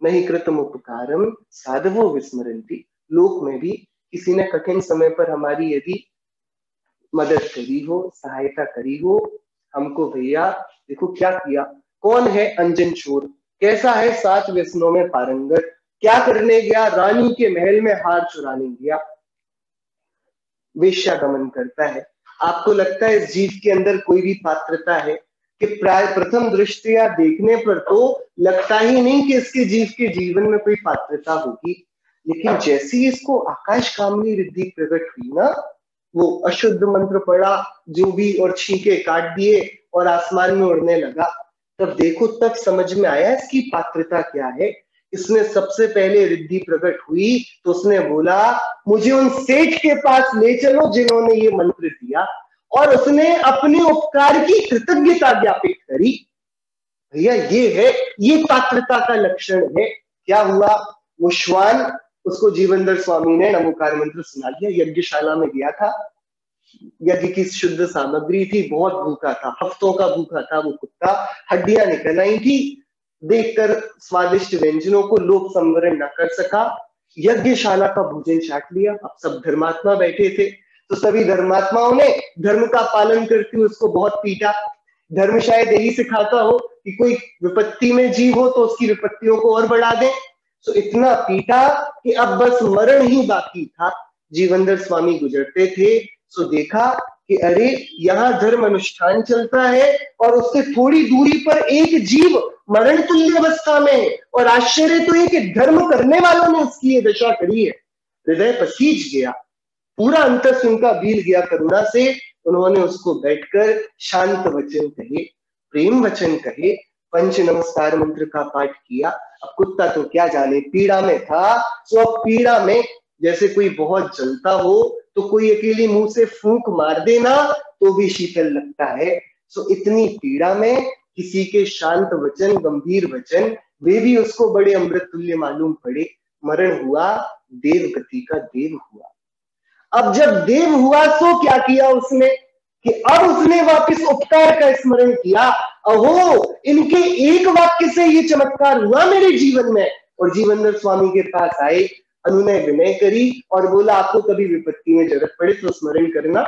Speaker 1: नहीं कृतम उपकारम साधवो विस्मरन्ति। लोक में भी किसी ने कठिन समय पर हमारी यदि मदद करी हो, सहायता करी हो, हमको भैया देखो क्या किया, कौन है अंजन चोर, कैसा है 7 व्यसनों में पारंगत, क्या करने गया, रानी के महल में हार चुराने गया, वेश्यागमन करता है। आपको लगता है इस जीव के अंदर कोई भी पात्रता है? कि प्राय प्रथम दृष्टिया देखने पर तो लगता ही नहीं कि इसके जीव के जीवन में कोई पात्रता होगी, लेकिन जैसे ही इसको आकाश कामनी रिद्धि प्रकट हुई ना, वो अशुद्ध मंत्र पड़ा जो भी और छींके काट दिए और आसमान में उड़ने लगा, तब देखो तब समझ में आया इसकी पात्रता क्या है। इसने सबसे पहले रिद्धि प्रकट हुई तो उसने बोला मुझे उन सेठ के पास ले चलो जिन्होंने ये मंत्र दिया, और उसने अपने उपकार की कृतज्ञता ज्ञापित करी। भैया ये है, ये पात्रता का लक्षण है। क्या हुआ, वो श्वान, उसको जीवनधर स्वामी ने नमोकार मंत्र सुना दिया, यज्ञशाला में गया था, यज्ञ की शुद्ध सामग्री थी, बहुत भूखा था, हफ्तों का भूखा था वो कुत्ता, हड्डियां निकल आई थी, देखकर स्वादिष्ट व्यंजनों को लोक संवरण न कर सका, यज्ञशाला का भोजन चाट लिया। अब सब धर्मात्मा बैठे थे तो सभी धर्मात्माओं ने धर्म का पालन करते हुए उसको बहुत पीटा। धर्म शायद यही सिखाता हो कि कोई विपत्ति में जीव हो तो उसकी विपत्तियों को और बढ़ा दे। तो इतना पीटा कि अब बस मरण ही बाकी था। जीवनधर स्वामी गुजरते थे तो देखा कि अरे यहाँ धर्म अनुष्ठान चलता है और उससे थोड़ी दूरी पर एक जीव मरण तुल्य अवस्था में है, और आश्चर्य तो ये कि धर्म करने वालों ने उसकी ये दशा करी है। हृदय पसीज गया, पूरा अंतर उनका भील गया करुणा से। उन्होंने उसको बैठकर शांत वचन कहे, प्रेम वचन कहे, पंच नमस्कार मंत्र का पाठ किया। अब कुत्ता तो क्या जाने, पीड़ा में था, तो अब पीड़ा में जैसे कोई बहुत जलता हो तो कोई अकेली मुंह से फूंक मार देना तो भी शीतल लगता है। सो इतनी पीड़ा में किसी के शांत वचन, गंभीर वचन, वे भी उसको बड़े अमृत तुल्य मालूम पड़े। मरण हुआ, देव गति का देव हुआ। अब जब देव हुआ तो क्या किया उसने कि अब उसने वापस उपकार का स्मरण किया। अहो, इनके एक वाक्य से ये चमत्कार हुआ मेरे जीवन में। और जीवनधर स्वामी के पास आए, अनुनय विनय करी और बोला आपको कभी विपत्ति में जरूरत पड़े तो स्मरण करना।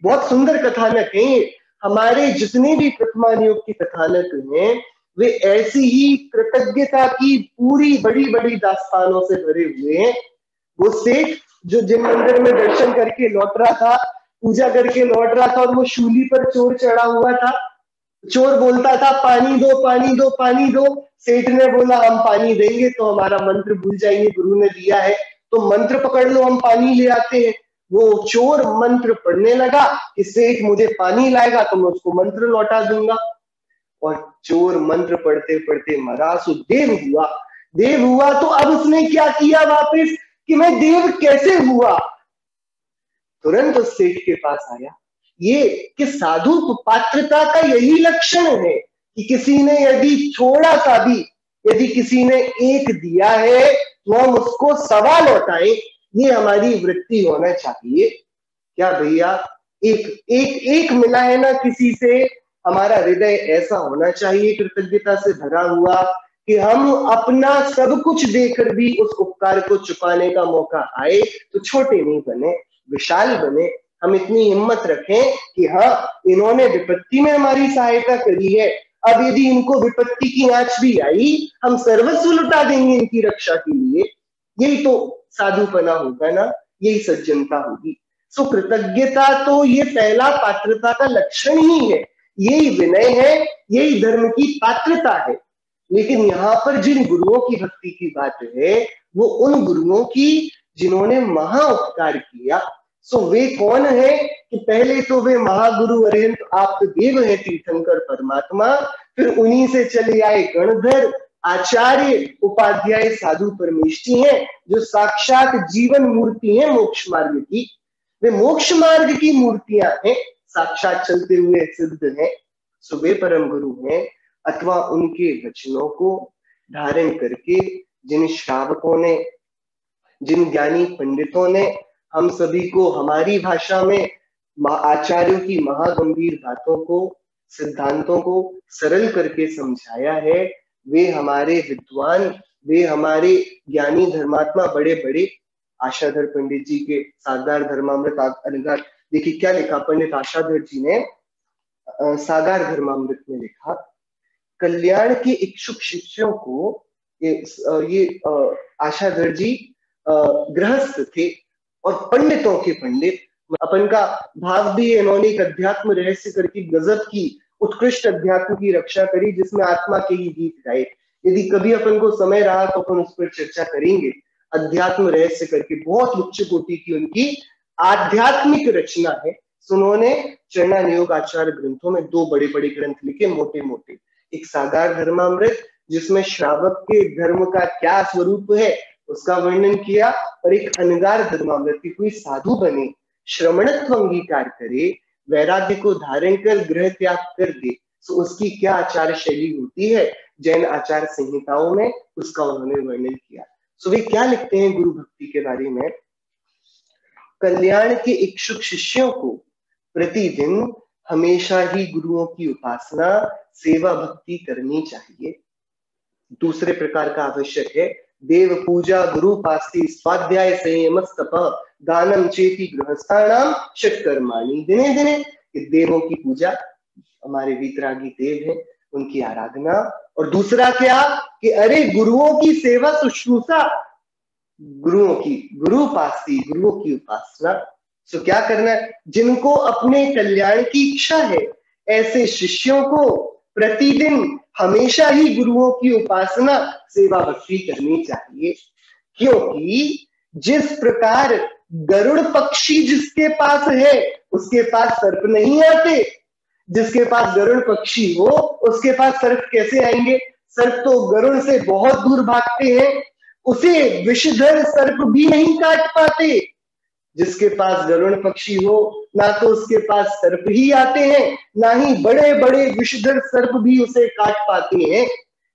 Speaker 1: बहुत सुंदर कथानक है। हमारे जितने भी प्रथमा नियोग के कथानक हैं वे ऐसी ही कृतज्ञता की पूरी बड़ी बड़ी दास्तानों से भरे हुए हैं। वो सेठ जो जिन मंदिर में दर्शन करके लौट रहा था, पूजा करके लौट रहा था, और वो शूली पर चोर चढ़ा हुआ था। चोर बोलता था पानी दो पानी दो पानी दो। सेठ ने बोला हम पानी देंगे तो हमारा मंत्र भूल जाएंगे, गुरु ने दिया है तो मंत्र पकड़ लो, हम पानी ले आते हैं। वो चोर मंत्र पढ़ने लगा कि सेठ मुझे पानी लाएगा तो मैं उसको मंत्र लौटा दूंगा। और चोर मंत्र पढ़ते पढ़ते मरा। सो देव हुआ। देव हुआ तो अब उसने क्या किया वापस कि मैं देव कैसे हुआ। तुरंत उस सेठ के पास आया। ये कि साधु पात्रता का यही लक्षण है कि किसी ने यदि थोड़ा सा भी, यदि किसी ने एक दिया है तो हम उसको सवा लौटाएं, ये हमारी वृत्ति होना चाहिए। क्या भैया, एक एक एक मिला है ना किसी से, हमारा हृदय ऐसा होना चाहिए कृतज्ञता से भरा हुआ कि हम अपना सब कुछ देकर भी उस उपकार को चुकाने का मौका आए तो छोटे नहीं बने, विशाल बने। हम इतनी हिम्मत रखें कि हाँ, इन्होंने विपत्ति में हमारी सहायता करी है, अब यदि इनको विपत्ति की आंच भी आई हम सर्वस्व लुटा देंगे इनकी रक्षा के लिए। यही तो साधुपना होगा ना, यही सज्जनता होगी। सो कृतज्ञता तो ये पहला पात्रता का लक्षण ही है, यही विनय है, यही धर्म की पात्रता है। लेकिन यहाँ पर जिन गुरुओं की भक्ति की बात है वो उन गुरुओं की जिन्होंने महा उपकार किया। सो वे कौन है कि पहले तो वे महागुरु अरिहंत आप देव है तीर्थंकर परमात्मा, फिर उन्हीं से चले आए गणधर आचार्य उपाध्याय साधु परमेष्ठी हैं जो साक्षात जीवन मूर्ति है मोक्ष मार्ग की। वे मोक्ष मार्ग की मूर्तियां हैं, साक्षात चलते हुए सिद्ध हैं, सो वे परम गुरु हैं, अथवा उनके वचनों को धारण करके जिन श्रावकों ने, जिन ज्ञानी पंडितों ने हम सभी को हमारी भाषा में आचार्यों की महागंभीर बातों को, सिद्धांतों को सरल करके समझाया है, वे हमारे विद्वान, वे हमारे ज्ञानी धर्मात्मा बड़े बड़े आशाधर पंडित जी के सागार धर्मामृत अलंकार, देखिए क्या लिखा पंडित आशाधर जी ने सागार धर्मामृत में लिखा, कल्याण के इच्छुक शिष्यों को ये आशाधर जी गृहस्थ थे और पंडितों के पंडित, अपन का भाव भी इन्होंने एक अध्यात्म रहस्य करके गजब की उत्कृष्ट अध्यात्म की रक्षा करी, जिसमें आत्मा के ही गीत गाए। यदि कभी अपन को समय रहा तो अपन उस पर चर्चा करेंगे। अध्यात्म रहस्य करके बहुत उच्च कोटि की उनकी आध्यात्मिक रचना है। उन्होंने चरणान योग आचार्य ग्रंथों में दो बड़े बड़े ग्रंथ लिखे, मोटे मोटे, एक सागार धर्मामृत जिसमें श्रावक के धर्म का क्या स्वरूप है उसका वर्णन किया, और एक अनगार धर्मामृत की कोई साधु बने, श्रमणत्व अंगीकार करे, वैराग्य को धारण कर गृह त्याग कर दे, तो उसकी क्या आचार शैली होती है, जैन आचार संहिताओं में उसका उन्होंने वर्णन किया। सो वे क्या लिखते हैं गुरु भक्ति के बारे में, कल्याण के इच्छुक शिष्यों को प्रतिदिन हमेशा ही गुरुओं की उपासना, सेवा भक्ति करनी चाहिए। दूसरे प्रकार का आवश्यक है, देव पूजा गुरु पास्ति स्वाध्याय संयम तप दानम चेति गृहस्थानाम षट्कर्माणि दिने दिने। देवों की पूजा, हमारे वीतरागी देव हैं, उनकी आराधना, और दूसरा क्या कि अरे गुरुओं की सेवा शुश्रूषा, गुरुओं की गुरु पास्ति, गुरुओं की उपासना। तो क्या करना है, जिनको अपने कल्याण की इच्छा है ऐसे शिष्यों को प्रतिदिन हमेशा ही गुरुओं की उपासना सेवा भक्ति करनी चाहिए, क्योंकि जिस प्रकार गरुड़ पक्षी जिसके पास है उसके पास सर्प नहीं आते, जिसके पास गरुड़ पक्षी हो उसके पास सर्प कैसे आएंगे, सर्प तो गरुड़ से बहुत दूर भागते हैं, उसे विषधर सर्प भी नहीं काट पाते। जिसके पास गरुड़ पक्षी हो ना तो उसके पास सर्प ही आते हैं, ना ही बड़े बड़े विषधर सर्प भी उसे काट पाते हैं।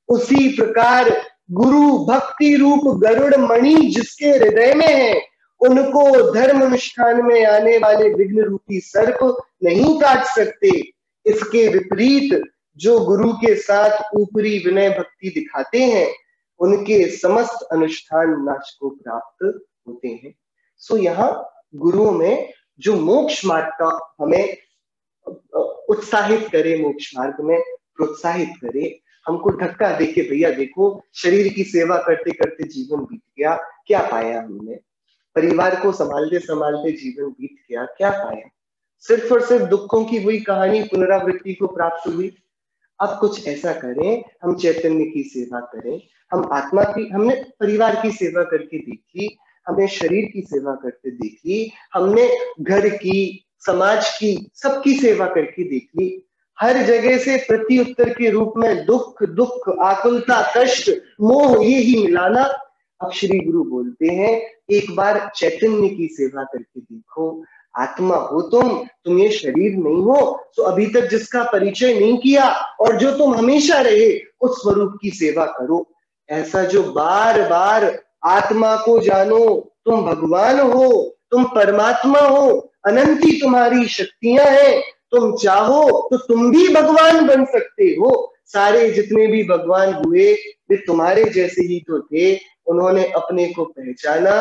Speaker 1: उसी प्रकार गुरु भक्ति रूप गरुड़ मणि जिसके हृदय में है, उनको धर्म अनुष्ठान में आने वाले विघ्न रूपी सर्प नहीं काट सकते। इसके विपरीत जो गुरु के साथ ऊपरी विनय भक्ति दिखाते हैं उनके समस्त अनुष्ठान नाश को प्राप्त होते हैं। सो यहाँ गुरुओं में जो मोक्ष मार्ग का हमें उत्साहित करे, मोक्ष मार्ग में प्रोत्साहित करे, हमको धक्का देके भैया देखो शरीर की सेवा करते करते जीवन बीत गया, क्या पाया हमने, परिवार को संभालते संभालते जीवन बीत गया, क्या पाया, सिर्फ और सिर्फ दुखों की वही कहानी पुनरावृत्ति को प्राप्त हुई। अब कुछ ऐसा करें, हम चैतन्य की सेवा करें, हम आत्मा की, हमने परिवार की सेवा करके देखी, हमने शरीर की सेवा करके देखी, हमने घर की, समाज की, सबकी सेवा करके देखी, हर जगह से प्रति उत्तर के रूप में दुख दुख, आकुलता, कष्ट, मोह ये ही मिलाना। अब श्री गुरु बोलते हैं एक बार चैतन्य की सेवा करके देखो, आत्मा हो तुम ये शरीर नहीं हो, तो अभी तक जिसका परिचय नहीं किया और जो तुम हमेशा रहे उस स्वरूप की सेवा करो। ऐसा जो बार बार आत्मा को जानो, तुम भगवान हो, तुम परमात्मा हो, अनंती तुम्हारी शक्तियां हैं, तुम चाहो तो तुम भी भगवान बन सकते हो। सारे जितने भी भगवान हुए वे तुम्हारे जैसे ही तो थे, उन्होंने अपने को पहचाना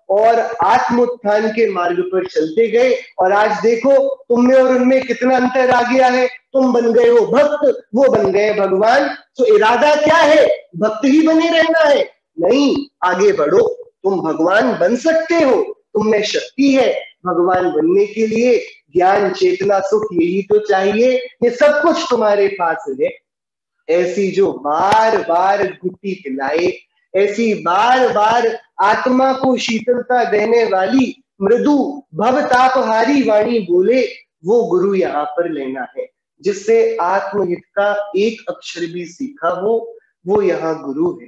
Speaker 1: और आत्मोत्थान के मार्ग पर चलते गए, और आज देखो तुम में और उनमें कितना अंतर आ गया है। तुम बन गए हो भक्त, वो बन गए भगवान। तो इरादा क्या है, भक्त ही बने रहना है? नहीं, आगे बढ़ो, तुम भगवान बन सकते हो, तुम में शक्ति है भगवान बनने के लिए, ज्ञान चेतना सुख यही तो चाहिए, ये सब कुछ तुम्हारे पास है। ऐसी जो बार बार घुट्टी पिलाए, ऐसी बार बार आत्मा को शीतलता देने वाली मृदु भवतापहारी वाणी बोले, वो गुरु यहाँ पर लेना है। जिससे आत्महित का एक अक्षर भी सीखा हो, वो यहाँ गुरु है।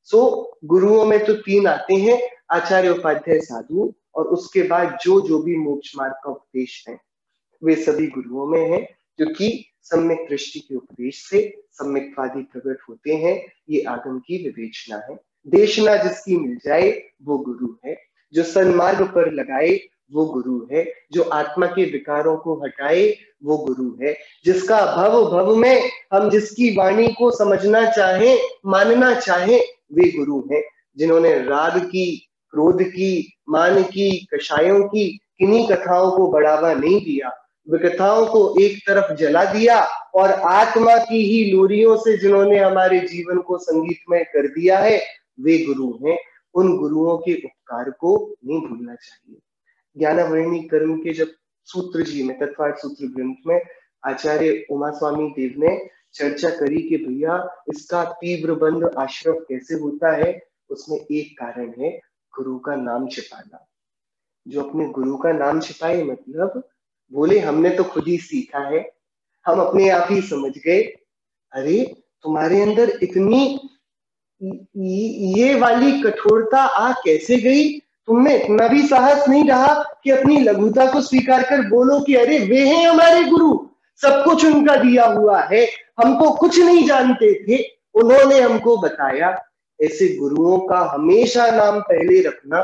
Speaker 1: सो गुरुओं में तो तीन आते हैं, आचार्य, उपाध्याय, साधु, और उसके बाद जो जो भी मोक्ष मार्ग का उपदेश है वे सभी गुरुओं में है, जो कि सम्यक दृष्टि के उपदेश से सम्यक्वादी प्रकट होते हैं। ये आगम की विवेचना है। देशना जिसकी मिल जाए वो गुरु है, जो सन्मार्ग पर लगाए वो गुरु है, जो आत्मा के विकारों को हटाए वो गुरु है, जिसका भव भव में हम जिसकी वाणी को समझना चाहें, मानना चाहें, वे गुरु हैं। जिन्होंने राग की, क्रोध की, मान की, कषायों की किन्हीं कथाओं को बढ़ावा नहीं दिया, विकथाओं को एक तरफ जला दिया और आत्मा की ही लोरियों से जिन्होंने हमारे जीवन को संगीतमय कर दिया है, वे गुरु हैं। उन गुरुओं के उपकार को नहीं भूलना चाहिए। ज्ञानावरणी कर्म के जब सूत्र जी में, तत्वार्थ सूत्र ग्रंथ में आचार्य उमा स्वामी देव ने चर्चा करी कि भैया इसका तीव्र बंध आश्रव कैसे होता है, उसमें एक कारण है गुरु का नाम छिपाना। जो अपने गुरु का नाम छिपाए, मतलब बोले हमने तो खुद ही सीखा है, हम अपने आप ही समझ गए। अरे तुम्हारे अंदर इतनी ये वाली कठोरता आ कैसे गई? तुमने इतना भी साहस नहीं रहा कि अपनी लघुता को स्वीकार कर बोलो कि अरे वे हैं हमारे गुरु, सब कुछ उनका दिया हुआ है, हमको कुछ नहीं जानते थे, उन्होंने हमको बताया। ऐसे गुरुओं का हमेशा नाम पहले रखना।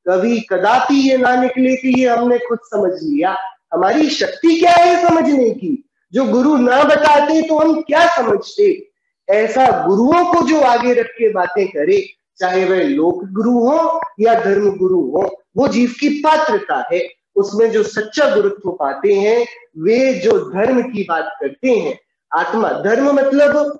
Speaker 1: कभी कदापि ये ना निकले कि ये हमने खुद समझ लिया। हमारी शक्ति क्या है समझने की? जो गुरु ना बताते तो हम क्या समझते? ऐसा गुरुओं को जो आगे रख के बातें करे, चाहे वह लोक गुरु हो या धर्म गुरु हो, वो जीव की पात्रता है। उसमें जो सच्चा गुरुत्व पाते हैं वे जो धर्म की बात करते हैं। आत्मा धर्म मतलब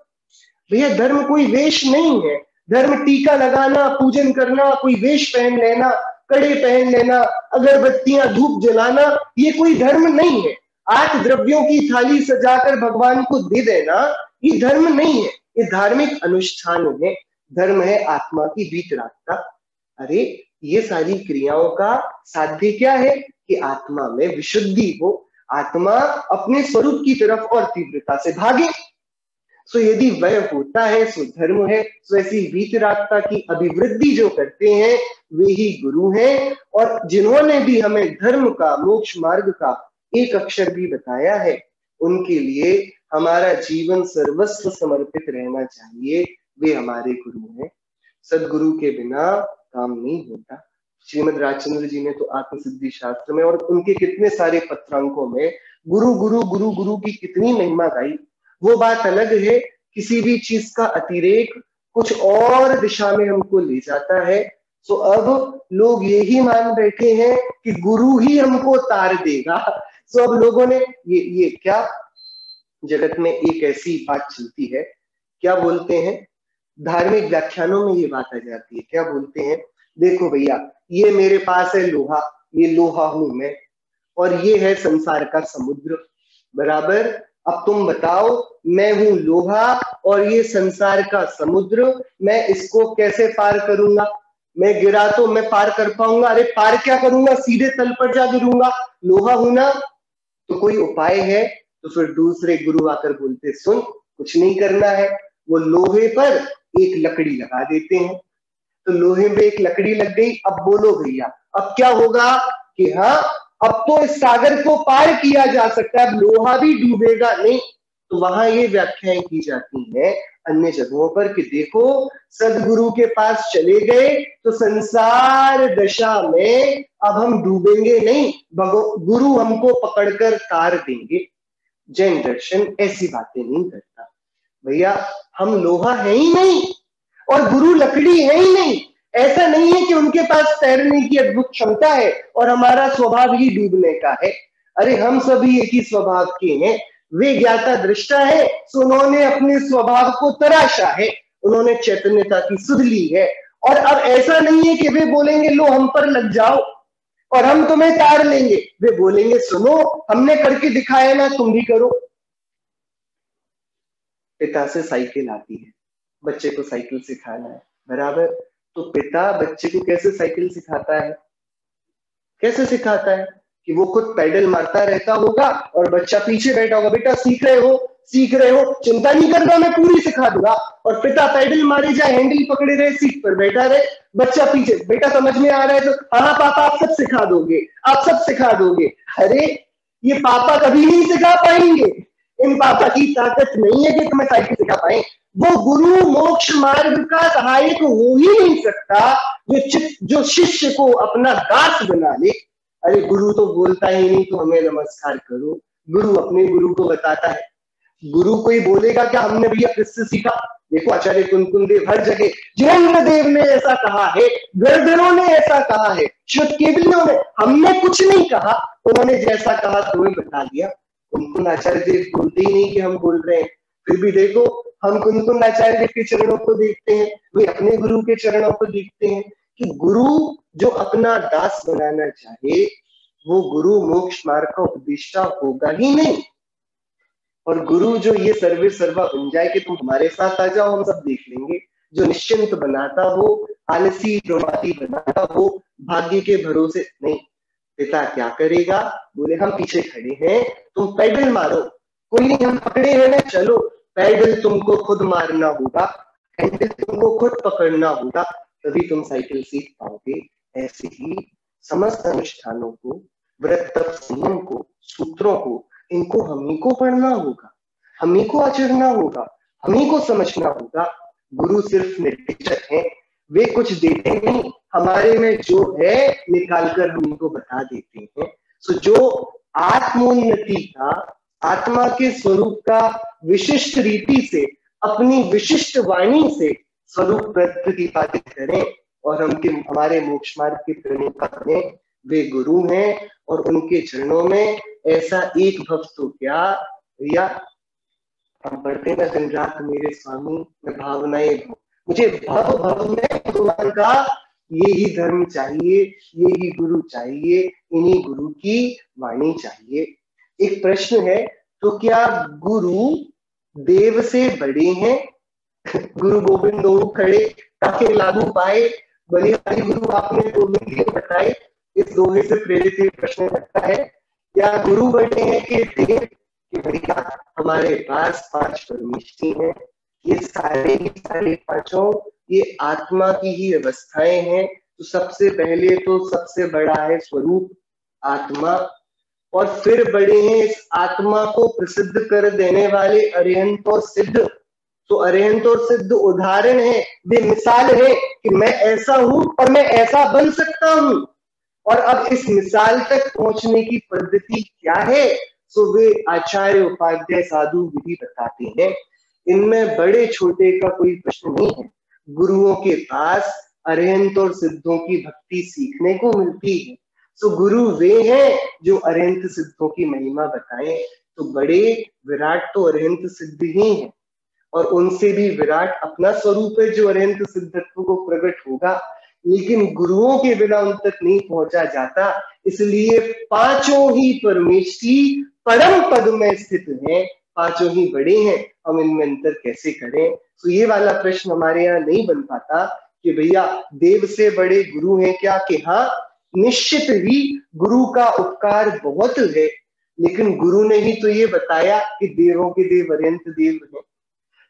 Speaker 1: भैया धर्म कोई वेश नहीं है। धर्म टीका लगाना, पूजन करना, कोई वेश पहन लेना, कड़े पहन लेना, अगरबत्तियां धूप जलाना, ये कोई धर्म नहीं है। 8 द्रव्यों की थाली सजाकर भगवान को दे देना, ये धर्म नहीं है, ये धार्मिक अनुष्ठान है। धर्म है आत्मा की वीतरागता। अरे ये सारी क्रियाओं का साध्य क्या है कि आत्मा में विशुद्धि हो, आत्मा अपने स्वरूप की तरफ और तीव्रता से भागे। सो यदि वह होता है सो धर्म है। सो ऐसी वीतरागता की अभिवृद्धि जो करते हैं वे ही गुरु हैं। और जिन्होंने भी हमें धर्म का, मोक्ष मार्ग का एक अक्षर भी बताया है, उनके लिए हमारा जीवन सर्वस्व समर्पित रहना चाहिए। वे हमारे गुरु हैं। सदगुरु के बिना काम नहीं होता। श्रीमद राजचंद्र जी ने तो आत्मसिद्धि शास्त्र में और उनके कितने सारे पत्रांकों में गुरु गुरु गुरु गुरु की कितनी महिमा गाई। वो बात अलग है, किसी भी चीज का अतिरेक कुछ और दिशा में हमको ले जाता है। तो अब लोग यही मान बैठे हैं कि गुरु ही हमको तार देगा। तो अब लोगों ने ये क्या जगत में एक ऐसी बात चलती है, क्या बोलते हैं, धार्मिक व्याख्यानों में ये बात आ जाती है, क्या बोलते हैं, देखो भैया ये मेरे पास है लोहा, ये लोहा हूं मैं, और ये है संसार का समुद्र, बराबर। अब तुम बताओ, मैं हूं लोहा और ये संसार का समुद्र, मैं इसको कैसे पार करूंगा? मैं गिरा तो मैं पार कर पाऊंगा? अरे पार क्या करूंगा, सीधे तल पर जा गिरूंगा, लोहा हूं ना। तो कोई उपाय है? तो फिर दूसरे गुरु आकर बोलते सुन, कुछ नहीं करना है। वो लोहे पर एक लकड़ी लगा देते हैं, तो लोहे में एक लकड़ी लग गई। अब बोलो भैया अब क्या होगा कि हाँ अब तो इस सागर को पार किया जा सकता है, अब लोहा भी डूबेगा नहीं। तो वहां ये व्याख्याएं की जाती हैं अन्य जगहों पर कि देखो सदगुरु के पास चले गए तो संसार दशा में अब हम डूबेंगे नहीं, गुरु हमको पकड़कर तार देंगे। जैन दर्शन ऐसी बातें नहीं करता। भैया हम लोहा है ही नहीं और गुरु लकड़ी है ही नहीं। ऐसा नहीं है कि उनके पास तैरने की अद्भुत क्षमता है और हमारा स्वभाव ही डूबने का है। अरे हम सभी एक ही स्वभाव के हैं। वे ज्ञाता दृष्टा है, तो उन्होंने अपने स्वभाव को तराशा है, उन्होंने चैतन्यता की सुध ली है। और अब ऐसा नहीं है कि वे बोलेंगे लो हम पर लग जाओ और हम तुम्हें तार लेंगे। वे बोलेंगे सुनो हमने करके दिखाया ना, तुम भी करो। पिता से साइकिल आती है, बच्चे को साइकिल सिखाना है, बराबर। तो पिता बच्चे को कैसे साइकिल सिखाता है? कैसे सिखाता है कि वो खुद पैडल मारता रहता होगा और बच्चा पीछे बैठा होगा, बेटा सीख रहे हो, सीख रहे हो, चिंता नहीं करना मैं पूरी सिखा दूंगा। और पिता पैडल मारे जाए, हैंडल पकड़े रहे, सीट पर बैठा रहे, बच्चा पीछे, बेटा समझ में आ रहा है तो हाँ पापा आप सब सिखा दोगे, आप सब सिखा दोगे। अरे ये पापा कभी नहीं सिखा पाएंगे। इन पापा की ताकत नहीं है कि तुम्हें साइकिल सिखा पाए। वो गुरु मोक्ष मार्ग का सहायक हो ही नहीं सकता जो शिष्य को अपना दास बना ले। अरे गुरु तो बोलता ही नहीं तो हमें नमस्कार करो। गुरु अपने गुरु को बताता है। गुरु कोई बोलेगा क्या हमने भैया किससे सीखा? देखो आचार्य कुंकुन देव हर जगह, जिनेन्द्र देव ने ऐसा कहा है, गर्दनों ने ऐसा कहा है, श्वेत केवलियों ने, हमने कुछ नहीं कहा, उन्होंने जैसा कहा तुम्हें बता दिया। कुंकुन आचार्य देव बोलते ही नहीं कि हम बोल रहे हैं। फिर भी देखो हम कुंकुन आचार्य देव के चरणों को देखते हैं, वे अपने गुरु के चरणों को देखते हैं कि गुरु जो अपना दास बनाना चाहे वो गुरु मोक्ष मार्ग का उपदेष्टा होगा ही नहीं। और गुरु जो ये सर्वे सर्वा बन जाए कि तुम हमारे साथ आ जाओ हम सब देख लेंगे, जो निश्चिंत बनाता हो, आलसी प्रमादी बनाता हो, भाग्य के भरोसे नहीं। पिता क्या करेगा? बोले हम पीछे खड़े हैं, तुम पैडल मारो। कोई नहीं, हम पकड़े हैं ना, चलो। पैडल तुमको खुद मारना होगा, हैंडल तुमको खुद पकड़ना होगा, तभी तुम साइकिल सीख पाओगे। ऐसे ही समस्त अनुष्ठानों को, व्रत तप संयम को, सूत्रों को, इनको हम ही को पढ़ना होगा, हम ही को आचरना होगा, हम ही को समझना होगा। गुरु सिर्फ निर्देशक हैं, वे कुछ देते नहीं, हमारे में जो है निकालकर हम इनको बता देते हैं। सो जो आत्मोन्नति का, आत्मा के स्वरूप का विशिष्ट रीति से, अपनी विशिष्ट वाणी से स्वरूप प्रतिपादित करें और हमारे मोक्ष मार्ग के प्रणेता बने, वे गुरु हैं। और उनके चरणों में ऐसा एक भक्त तो क्या भैया, हम पढ़ते ना दिन रात मेरे स्वामी में भावनाएं हो, मुझे भव भव में भगवान का यही धर्म चाहिए, यही गुरु चाहिए, इन्हीं गुरु की वाणी चाहिए। एक प्रश्न है, तो क्या गुरु देव से बड़े हैं? गुरु गोविंद दो खड़े ताकि लागू पाए, बलिहारी गुरु आपने गोविंद जी बताए। इस दोहे से प्रेरित एक प्रश्न लगता है, क्या गुरु बड़े हैं कि देव? कि भैया हमारे पास 5 परमेष्ठी हैं, ये सारे पांचों ये आत्मा की ही अवस्थाएं हैं। तो सबसे पहले तो सबसे बड़ा है स्वरूप आत्मा, और फिर बड़े हैं इस आत्मा को प्रसिद्ध कर देने वाले अरिहंत और सिद्ध। तो अरिहंत और सिद्ध उदाहरण है, वे मिसाल है कि मैं ऐसा हूं और मैं ऐसा बन सकता हूं। और अब इस मिसाल तक पहुंचने की पद्धति क्या है? सो वे आचार्य उपाध्याय साधु विधि बताते हैं। इनमें बड़े छोटे का कोई प्रश्न नहीं है। गुरुओं के पास अरिहंत और सिद्धों की भक्ति सीखने को मिलती है। तो गुरु वे हैं जो अरिहंत सिद्धों की महिमा बताएं। तो बड़े विराट तो अरिहंत सिद्ध ही हैं, और उनसे भी विराट अपना स्वरूप है जो अरिहंत सिद्धत्व को प्रकट होगा। लेकिन गुरुओं के बिना उन तक नहीं पहुंचा जाता, इसलिए पांचों ही परमेष्ठी परम पद में स्थित हैं, पांचों ही बड़े हैं। हम इनमें अंतर कैसे करें? तो ये वाला प्रश्न हमारे यहाँ नहीं बन पाता कि भैया देव से बड़े गुरु हैं क्या? कि हाँ, निश्चित ही गुरु का उपकार बहुत है, लेकिन गुरु ने ही तो ये बताया कि देवों के देव अरिहंत देव हैं।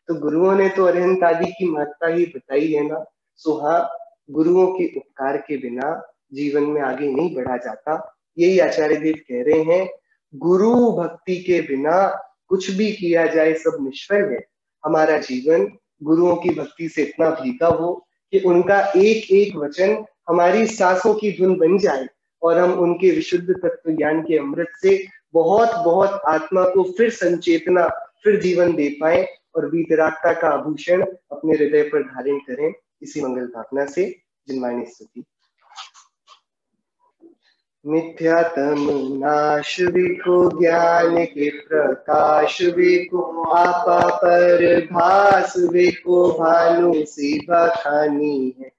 Speaker 1: तो गुरुओं ने तो अरिहंत आदि की महत्ता ही बताई है ना। सो हाँ, गुरुओं के उपकार के बिना जीवन में आगे नहीं बढ़ा जाता। यही आचार्य देव कह रहे हैं, गुरु भक्ति के बिना कुछ भी किया जाए सब निष्फल है। हमारा जीवन गुरुओं की भक्ति से इतना भीगा हो कि उनका एक एक वचन हमारी सांसों की धुन बन जाए, और हम उनके विशुद्ध तत्व ज्ञान के अमृत से बहुत बहुत आत्मा को फिर संचेतना, फिर जीवन दे पाए, और वीतरागता का आभूषण अपने हृदय पर धारण करें। इसी मंगल भावना से जिनवाणी स्तुति। मिथ्यातम नाश विको ज्ञान के प्रकाश विको, आपा पर भास विको भानु सी बखानी है।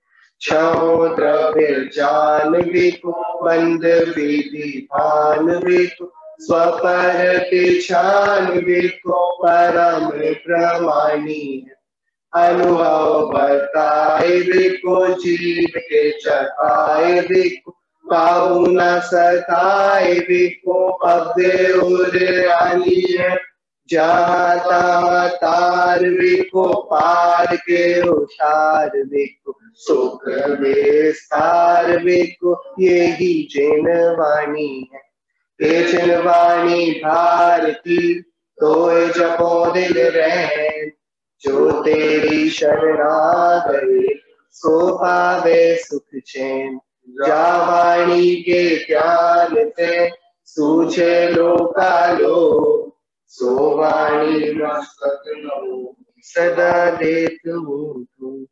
Speaker 1: क्षमो द्रव्य जान विको बंद विधि भान विको, स्वपर पिछान विको परम प्रमाणी है। अनुभव बताए विको जीव के चकाए विको, काबू न सताए विको अव्य उरानी है। जहाँ तहाँ तार विको पार के उतार विको, सुख विस्तार विको यही जिन वाणी है। तेजन वाणी भारती तोय जपो दिल रैन। जो तेरी शरणा गए सो पावे सुख चैन। जा वाणी के ज्ञान से सूझे लोकालो सो वाणी मस्तक लो सदा देत हूँ तुम।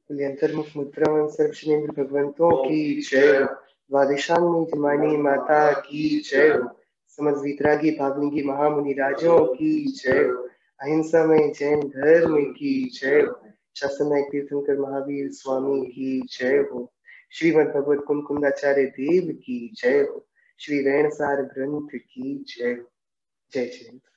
Speaker 1: अंतर्मुख मुद्रा सर्वश्रेणी भगवंतों की जय हो। द्वादशांगी जमानी माता की जय हो। समझ वितरागी भावनिकी महामुनि राजों की जय हो। अहिंसा में जैन धर्म की जय हो। शासन तीर्थंकर महावीर स्वामी की जय हो। श्रीमद भगवत कुमकुंदाचार्य देव की जय हो। श्री रेणसार ग्रंथ की जय हो। जय जय।